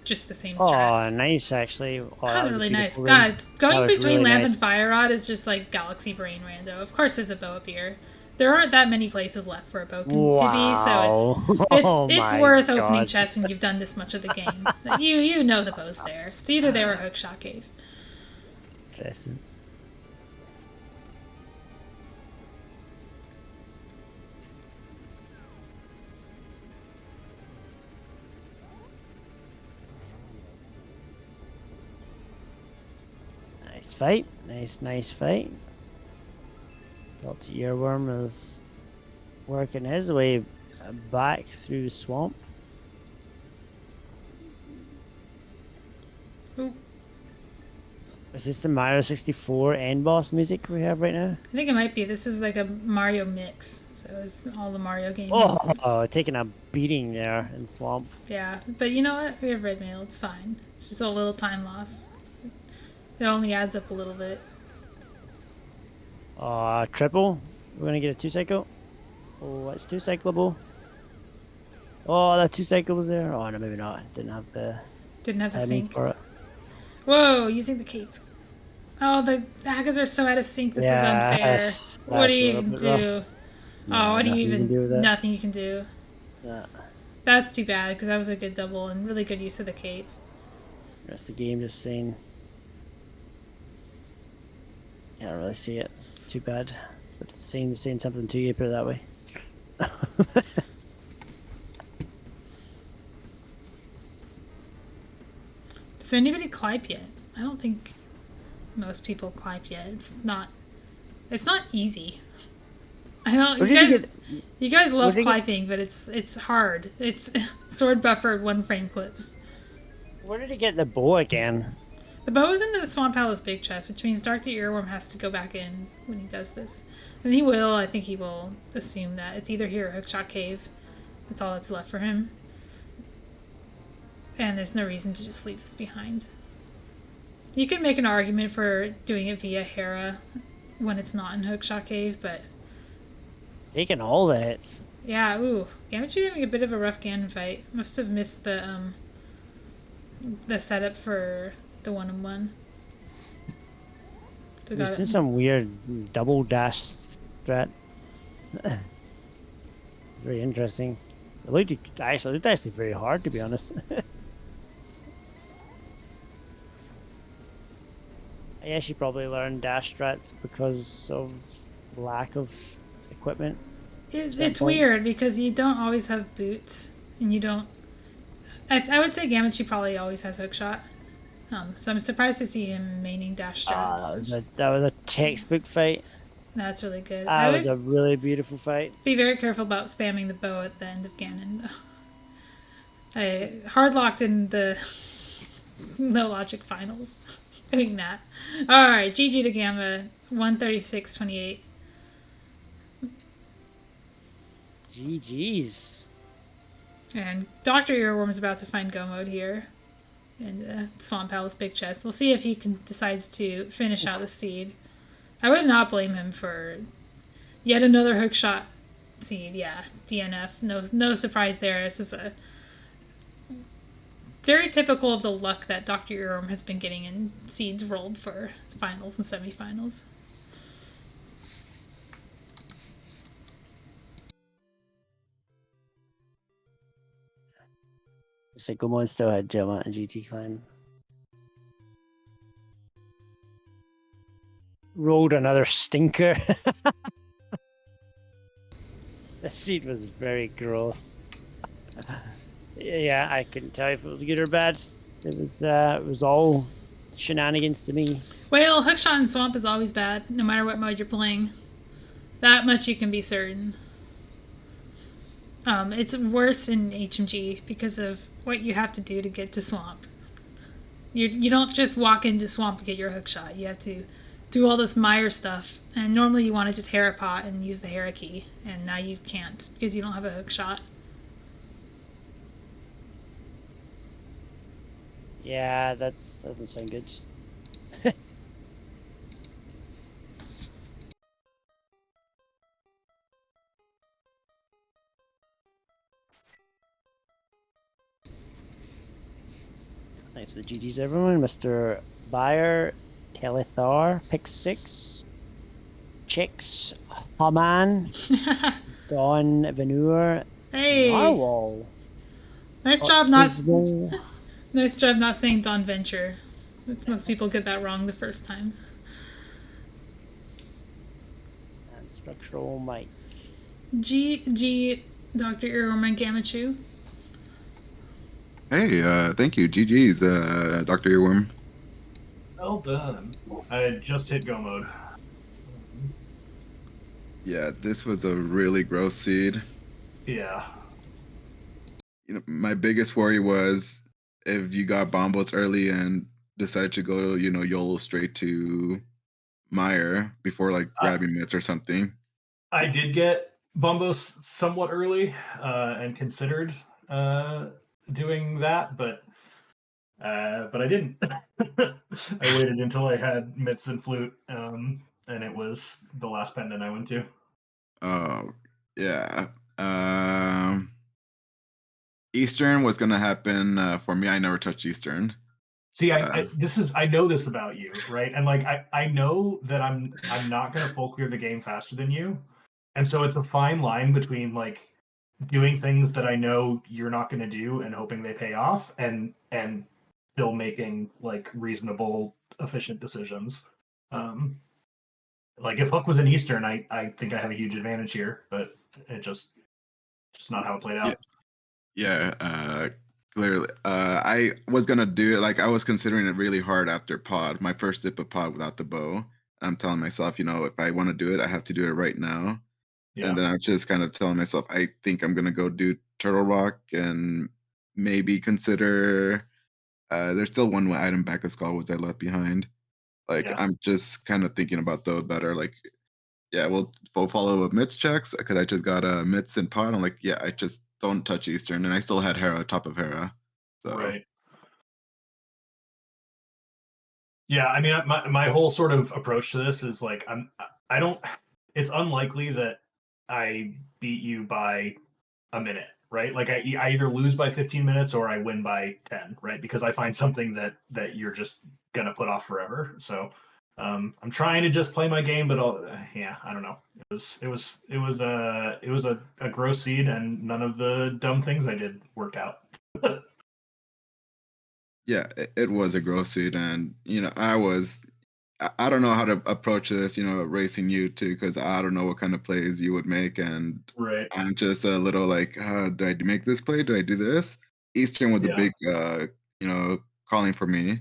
just the same strat. Oh, nice, actually. Oh, that was really nice. Ring. Guys, going between really Lamp nice. and Fire Rod is just Galaxy Brain Rando. Of course there's a bow up here. There aren't that many places left for a bow to be, so it's worth opening chests when you've done this much of the game. You know the bow's there. It's either there or Hookshot Cave. Interesting. Nice fight. Nice fight. Doctorearworm is working his way back through the swamp. Ooh, Is this the Mario 64 end boss music we have right now? I think it might be. This is like a Mario mix. So it's all the Mario games. Oh, taking a beating there in swamp. Yeah, but you know what? We have red mail. It's fine. It's just a little time loss. It only adds up a little bit. Triple. We're gonna get a 2-cycle. Oh, that's 2-cyclable. Oh, that 2-cycle was there. Oh no, maybe not. Didn't have the timing Sync. for it. Whoa, using the cape. Oh, the hackers are so out of sync. This is unfair. That's What do you a even little bit do? rough. Oh, what do you nothing even can do with that. Nothing you can do. Yeah. That's too bad because that was a good double and really good use of the cape. The rest of the game just saying. Can't really see it. It's too bad. But it's saying something to you, put it that way. Does anybody clipe yet? I don't think most people clipe yet. It's not easy. I don't. You guys love cliping, but it's hard. It's sword buffered 1-frame clips. Where did he get the bow again? The bow is in the Swamp Palace big chest, which means Dr. Earworm has to go back in when he does this. And he will. I think he will assume that it's either here or Hookshot Cave. That's all that's left for him. And there's no reason to just leave this behind. You can make an argument for doing it via Hera when it's not in Hookshot Cave, but... Taking all the hits. Yeah, ooh. Gammachuu having a bit of a rough Ganon fight. Must have missed the setup for the 1-on-1. There's been some weird double dash strat. Very interesting. It looked actually very hard, to be honest. I guess you probably learned dash strats because of lack of equipment. It's weird because you don't always have boots, and you don't. I would say Gammachuu probably always has hookshot. So I'm surprised to see him maining dash strats. That was a textbook fight. That's really good. That was a really beautiful fight. Be very careful about spamming the bow at the end of Ganon, though. I hard locked in the no logic finals. Doing that. Alright, GG to Gamma. 136-28. GG's. And Dr. Earworm is about to find Go mode here in the Swamp Palace big chest. We'll see if he decides to finish out the seed. I would not blame him for yet another hookshot seed. Yeah, DNF. No surprise there. This is a very typical of the luck that Dr. Earworm has been getting in seeds rolled for his finals and semifinals. Gomon still had Gemma and GT climb. Rolled another stinker. The seed was very gross. Yeah, I couldn't tell if it was good or bad. It was all shenanigans to me. Well, hookshot in swamp is always bad, no matter what mode you're playing. That much you can be certain. It's worse in HMG because of what you have to do to get to swamp. You don't just walk into swamp and get your hookshot. You have to do all this mire stuff, and normally you want to just Hera pot and use the Hera key, and now you can't because you don't have a hookshot. Yeah, that doesn't sound good. Thanks for the GGs, everyone. Mr. Bayer, Telethar, Pick 6, Chicks, Haman, Don Venur, Hey! Narwhal. Nice job not saying Don Venture. Most people get that wrong the first time. And Structural Mike. GG, Dr. Earworm and Gammachuu. Hey, thank you. GG's, Dr. Earworm. Well done. I just hit go mode. Yeah, this was a really gross seed. Yeah. My biggest worry was if you got bombos early and decided to go, YOLO straight to Meyer before like I, grabbing mitts or something. I did get Bumbos somewhat early and considered doing that, but I didn't. I waited until I had mitts and flute, and it was the last pendant I went to. Oh, yeah. Um, Eastern was gonna happen for me. I never touched Eastern. See, Uh, I know this about you, right? And like I know that I'm not gonna full clear the game faster than you, and so it's a fine line between like doing things that I know you're not gonna do and hoping they pay off, and still making like reasonable, efficient decisions. Um, like if Hook was an Eastern, I think I have a huge advantage here, but it just not how it played yeah, out. yeah. Clearly, I was gonna do it. Like I was considering it really hard after pod, my first dip of pod without the bow. I'm telling myself, if I want to do it, I have to do it right now. And Yeah, then I'm just kind of telling myself, I think I'm gonna go do Turtle Rock and maybe consider. There's still one item back of Skullwoods I left behind. Like yeah, I'm just kind of thinking about those better. Like, yeah, we'll follow up mitts checks because I just got a mitts and pot. I'm like, yeah, I just don't touch Eastern, and I still had Hera top of Hera. So right. Yeah, I mean, my whole sort of approach to this is like I don't. It's unlikely that I beat you by a minute, right? Like I either lose by 15 minutes or I win by 10, right? Because I find something that you're just gonna put off forever. So I'm trying to just play my game, but yeah, I don't know. It was a gross seed, and none of the dumb things I did worked out. yeah, it was a gross suit, and I don't know how to approach this, racing you too, because I don't know what kind of plays you would make, and Right. I'm just a little like, do I make this play? Do I do this? Eastern was a Yeah. big, calling for me,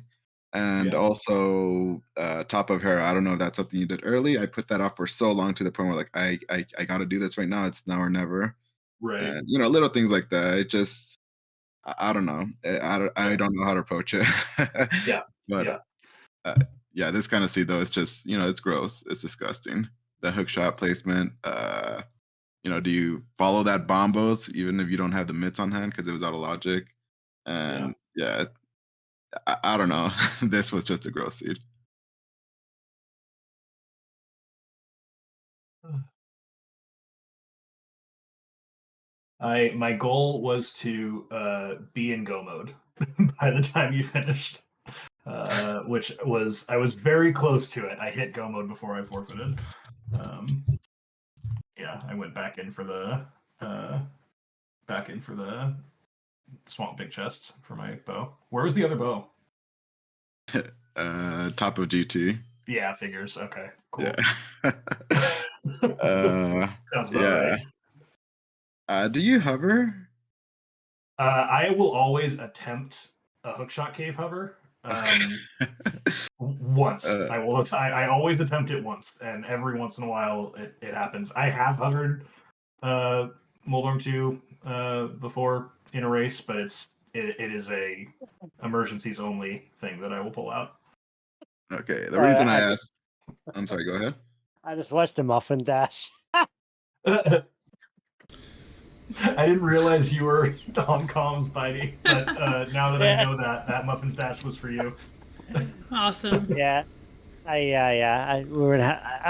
and Yeah. also top of Hera. I don't know if that's something you did early. I put that off for so long to the point where like I got to do this right now. It's now or never, Right. and little things like that. It just I don't know. I Yeah. don't know how to approach it, Yeah. but Yeah. uh, yeah, this kind of seed though, it's just it's gross. It's disgusting. The hook shot placement. Do you follow that bombos even if you don't have the mitts on hand because it was out of logic? Yeah. And yeah, I don't know. This was just a gross seed. My goal was to be in go mode by the time you finished, which was I was very close to it. I hit go mode before I forfeited. Um, yeah, I went uh, back in for the swamp big chest for my bow. Where was the other bow? Top of GT. Yeah, figures. Okay, Yeah. cool. uh, Sounds about right. yeah. Do you hover? I will always attempt a hookshot cave hover. Once uh, I always attempt it once, and every once in a while it happens. I have hovered uh Moldorm 2 before in a race, but it is a emergencies only thing that I will pull out. okay. The Sorry, reason I asked, I'm sorry. Go ahead. I just watched the muffin dash. I didn't realize you were on comms, Bitey, but now that I Yeah. know that muffin stash was for you. Awesome. Yeah. I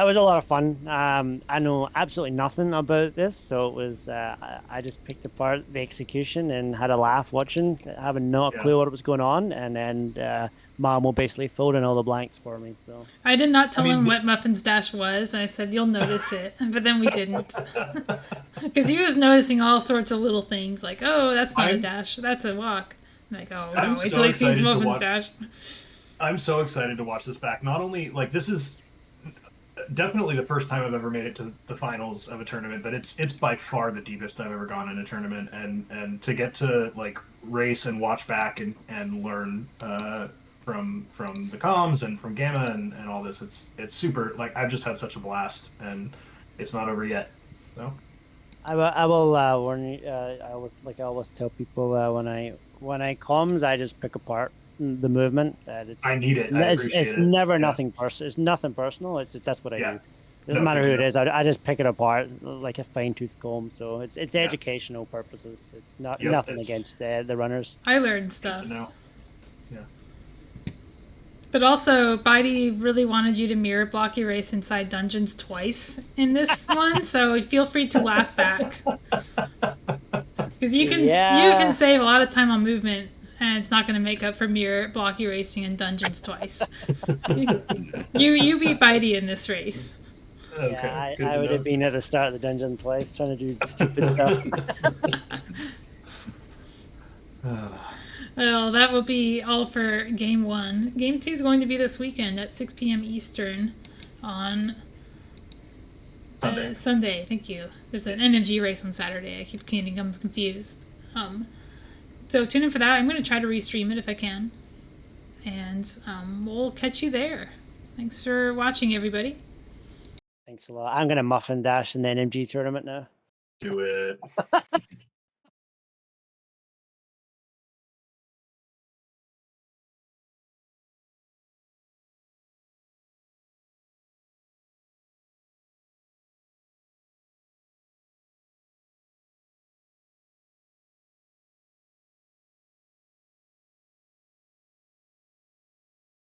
was a lot of fun. I know absolutely nothing about this, so it was. I just picked apart the execution and had a laugh watching, having no Yeah. clue what was going on, and then Mamo basically filled in all the blanks for me. So I did not tell I mean, him what Muffin's Dash was. I said, you'll notice it. But then we didn't. Because he was noticing all sorts of little things like, oh, that's not a dash, that's a walk. I'm like, oh, I'm no, wait so till he sees excited to Muffin's watch. Dash. I'm so excited to watch this back. Not only like this is definitely the first time I've ever made it to the finals of a tournament, but it's by far the deepest I've ever gone in a tournament, and to get to like race and watch back and learn from the comms and from Gamma and all this, it's super. Like I've just had such a blast, and It's not over yet. So I will warn you. I always tell people when I comms, I just pick apart the movement. I need it. I appreciate it's it. never Yeah. nothing personal. It's nothing personal. It's just that's what I Yeah. do. Doesn't No, matter good who to it is. know. I just pick it apart like a fine tooth comb. So it's Yeah. educational purposes. It's not Yep, nothing it's against the runners. I learned good stuff. to know. Yeah. But also, Bitey really wanted you to mirror block your race inside dungeons twice in this one, so feel free to laugh back. Because you can save a lot of time on movement, and it's not going to make up for mirror block erasing in dungeons twice. you beat Bitey in this race. Okay. Yeah, Good I to would know. have been at the start of the dungeon twice, trying to do stupid stuff. Well, that will be all for Game 1. Game 2 is going to be this weekend at 6 p.m. Eastern on Sunday. Sunday. Thank you. There's an NMG race on Saturday. I keep getting confused. So tune in for that. I'm going to try to restream it if I can. And we'll catch you there. Thanks for watching, everybody. Thanks a lot. I'm gonna muffin dash in the NMG tournament now. Do it.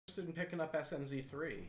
Interested in picking up SMZ3.